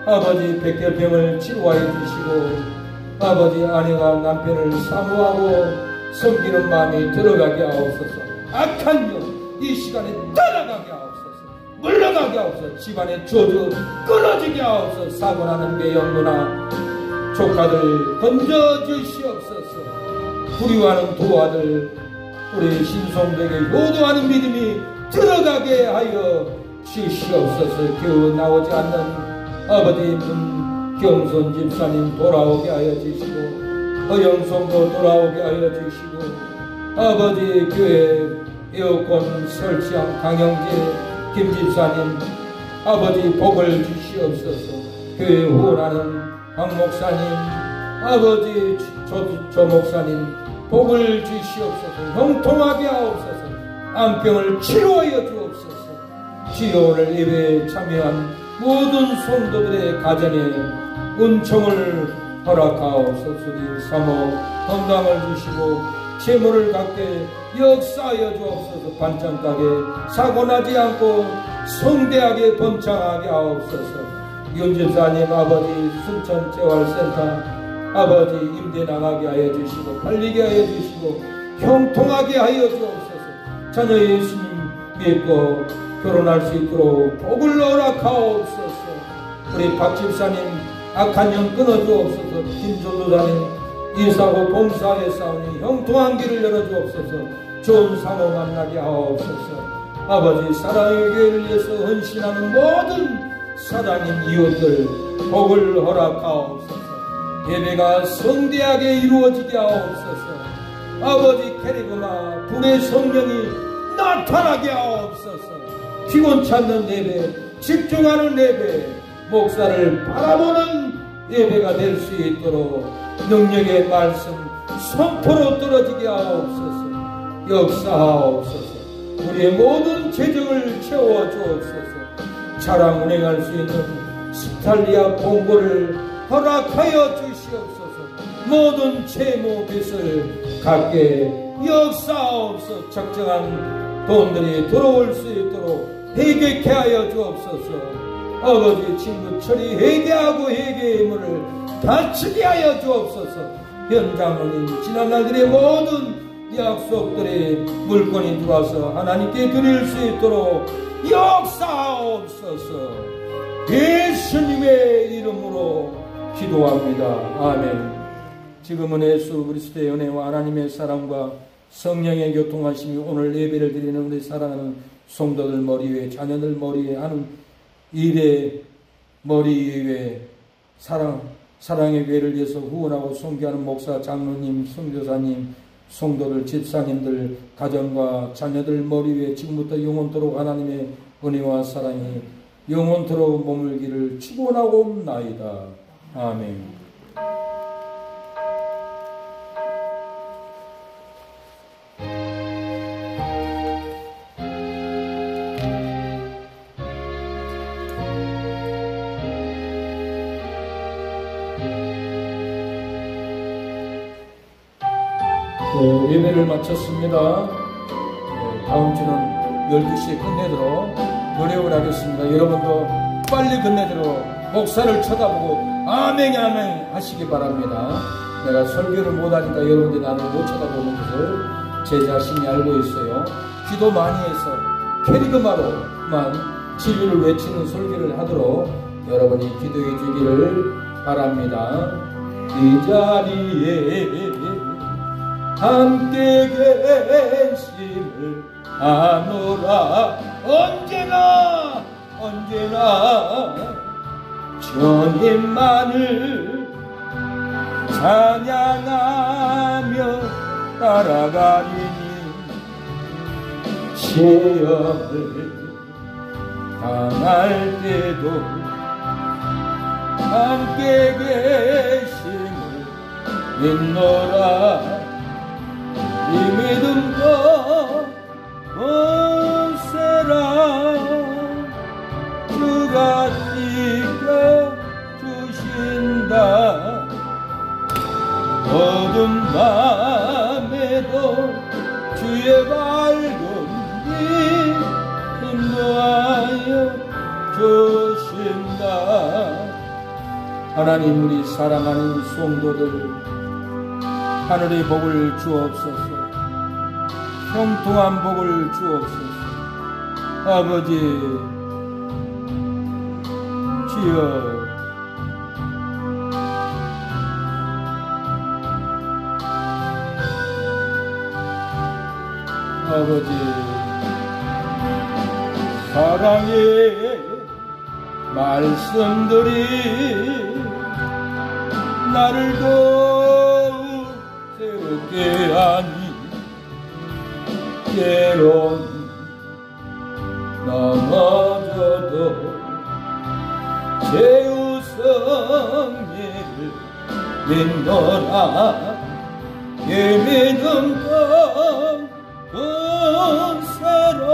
아버지 백혈병을 치료하여 주시고 아버지 아내가 남편을 사모하고 섬기는 마음이 들어가게 하옵소서. 악한 영 이 시간에 떠나가게 하옵소서. 물러가게 하옵소서. 집안의 저주 끊어지게 하옵소서. 사고나는 매형 누나 조카들 건져주시옵소서. 불의와는 도와들 우리 신성도에게 효도하는 믿음이 들어가게 하여 주시옵소서. 겨우 나오지 않는 아버지 경선 집사님 돌아오게 하여 주시고 허영성도 돌아오게 하여 주시고 아버지 교회 에어컨 설치한 강영재 김집사님 아버지 복을 주시옵소서. 교회 후원하는 박 목사님 아버지 조 목사님 복을 주시옵소서. 형통하게 하옵소서. 암병을 치료하여 주옵소서. 주여 오늘 예배에 참여한 모든 성도들의 가정에 은총을 허락하옵소서. 사모 건강을 주시고 재물을 갖게 역사하여 주옵소서. 반찬가게 사고나지 않고 성대하게 번창하게 하옵소서. 윤집사님 아버지 순천재활센터 아버지 임대 나가게 하여 주시고 팔리게 하여 주시고 형통하게 하여 주옵소서. 자녀 예수님 믿고 결혼할 수 있도록 복을 허락하옵소서. 우리 박집사님 악한 영 끊어주옵소서. 김조도사님 이사고 봉사에 싸우니 형통한 길을 열어주옵소서. 좋은 사모 만나게 하옵소서. 아버지 사랑의 교회를 위해서 헌신하는 모든 사랑인 이웃들 복을 허락하옵소서. 예배가 성대하게 이루어지게 하옵소서. 아버지 캐리그마 불의 성령이 나타나게 하옵소서. 피곤치 않는 예배 집중하는 예배 목사를 바라보는 예배가 될 수 있도록 능력의 말씀 선포로 떨어지게 하옵소서. 역사하옵소서. 우리의 모든 재정을 채워주옵소서. 자랑 운행할 수 있는 스탈리아 봉고를 허락하여 주시옵소서. 모든 채무 빚을 갚게 역사하옵소서. 적정한 돈들이 들어올 수 있도록 회개케 하여 주옵소서. 아버지 친구 처리 회개하고 회개의 힘을 다치게 하여 주옵소서. 현장은 지난 날들의 모든 약속들의 물건이 들어와서 하나님께 드릴 수 있도록 역사하옵소서. 예수님의 이름으로 기도합니다. 아멘. 지금은 예수 그리스도의 은혜와 하나님의 사랑과 성령의 교통하심이 오늘 예배를 드리는 우리 사랑하는 성도들 머리 위에 자녀들 머리 위에 하는 일의 머리 위에 사랑의 교회를 위해서 후원하고 섬기하는 목사, 장로님, 선교사님, 성도들, 집사님들, 가정과 자녀들 머리 위에 지금부터 영원토록 하나님의 은혜와 사랑이 영원토록 머물기를 축원하옵나이다. 아멘. 예배를 마쳤습니다. 다음 주는 12시에 끝내도록 노력을 하겠습니다. 여러분도 빨리 끝내도록 목사를 쳐다보고 아멘 아멘 하시기 바랍니다. 내가 설교를 못하니까 여러분들이 나를 못 쳐다보는 것을 제 자신이 알고 있어요. 기도 많이 해서 캐리그마로만 진리를 외치는 설교를 하도록 여러분이 기도해 주기를 바랍니다. 이 자리에 함께 계심을 아노라. 언제나 주님만을 찬양하며 따라가리니 시험을 당할 때도 함께 계심을 믿노라. 이 믿음도 없애라. 주가 지켜주신다. 어둠 밤에도 주의 밝음이 인도하여 주신다. 하나님, 우리 사랑하는 성도들 하늘의 복을 주옵소서. 형통한 복을 주옵소서. 아버지, 주여, 아버지, 사랑의 말씀들이 나를 더욱 새롭게 하니 때론 넘어져도 제우성례를 믿노라. 예 믿음과 은사로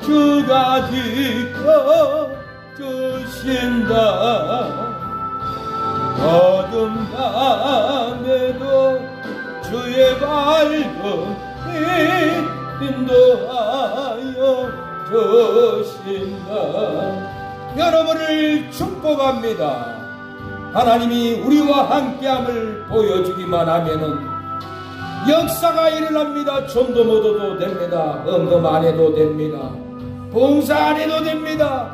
주가 지켜주신다. 어둠 밤에도 주의 밝음이 인도하여 주신다. 여러분을 축복합니다. 하나님이 우리와 함께함을 보여주기만 하면은 역사가 일어납니다. 전도 못 해도 됩니다. 헌금 안 해도 됩니다. 봉사 안 해도 됩니다.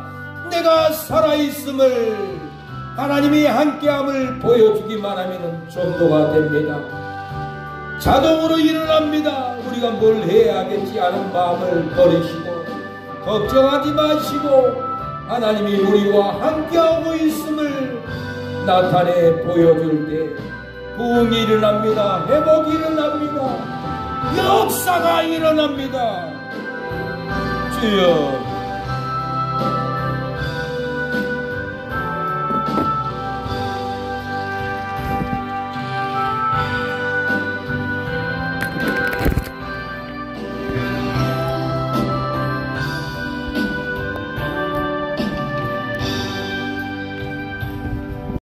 내가 살아있음을, 하나님이 함께함을 보여주기만 하면 전도가 됩니다. 자동으로 일어납니다. 우리가 뭘 해야겠지 하는 마음을 버리시고 걱정하지 마시고 하나님이 우리와 함께하고 있음을 나타내 보여줄 때 부흥이 일어납니다. 회복이 일어납니다. 역사가 일어납니다. 주여,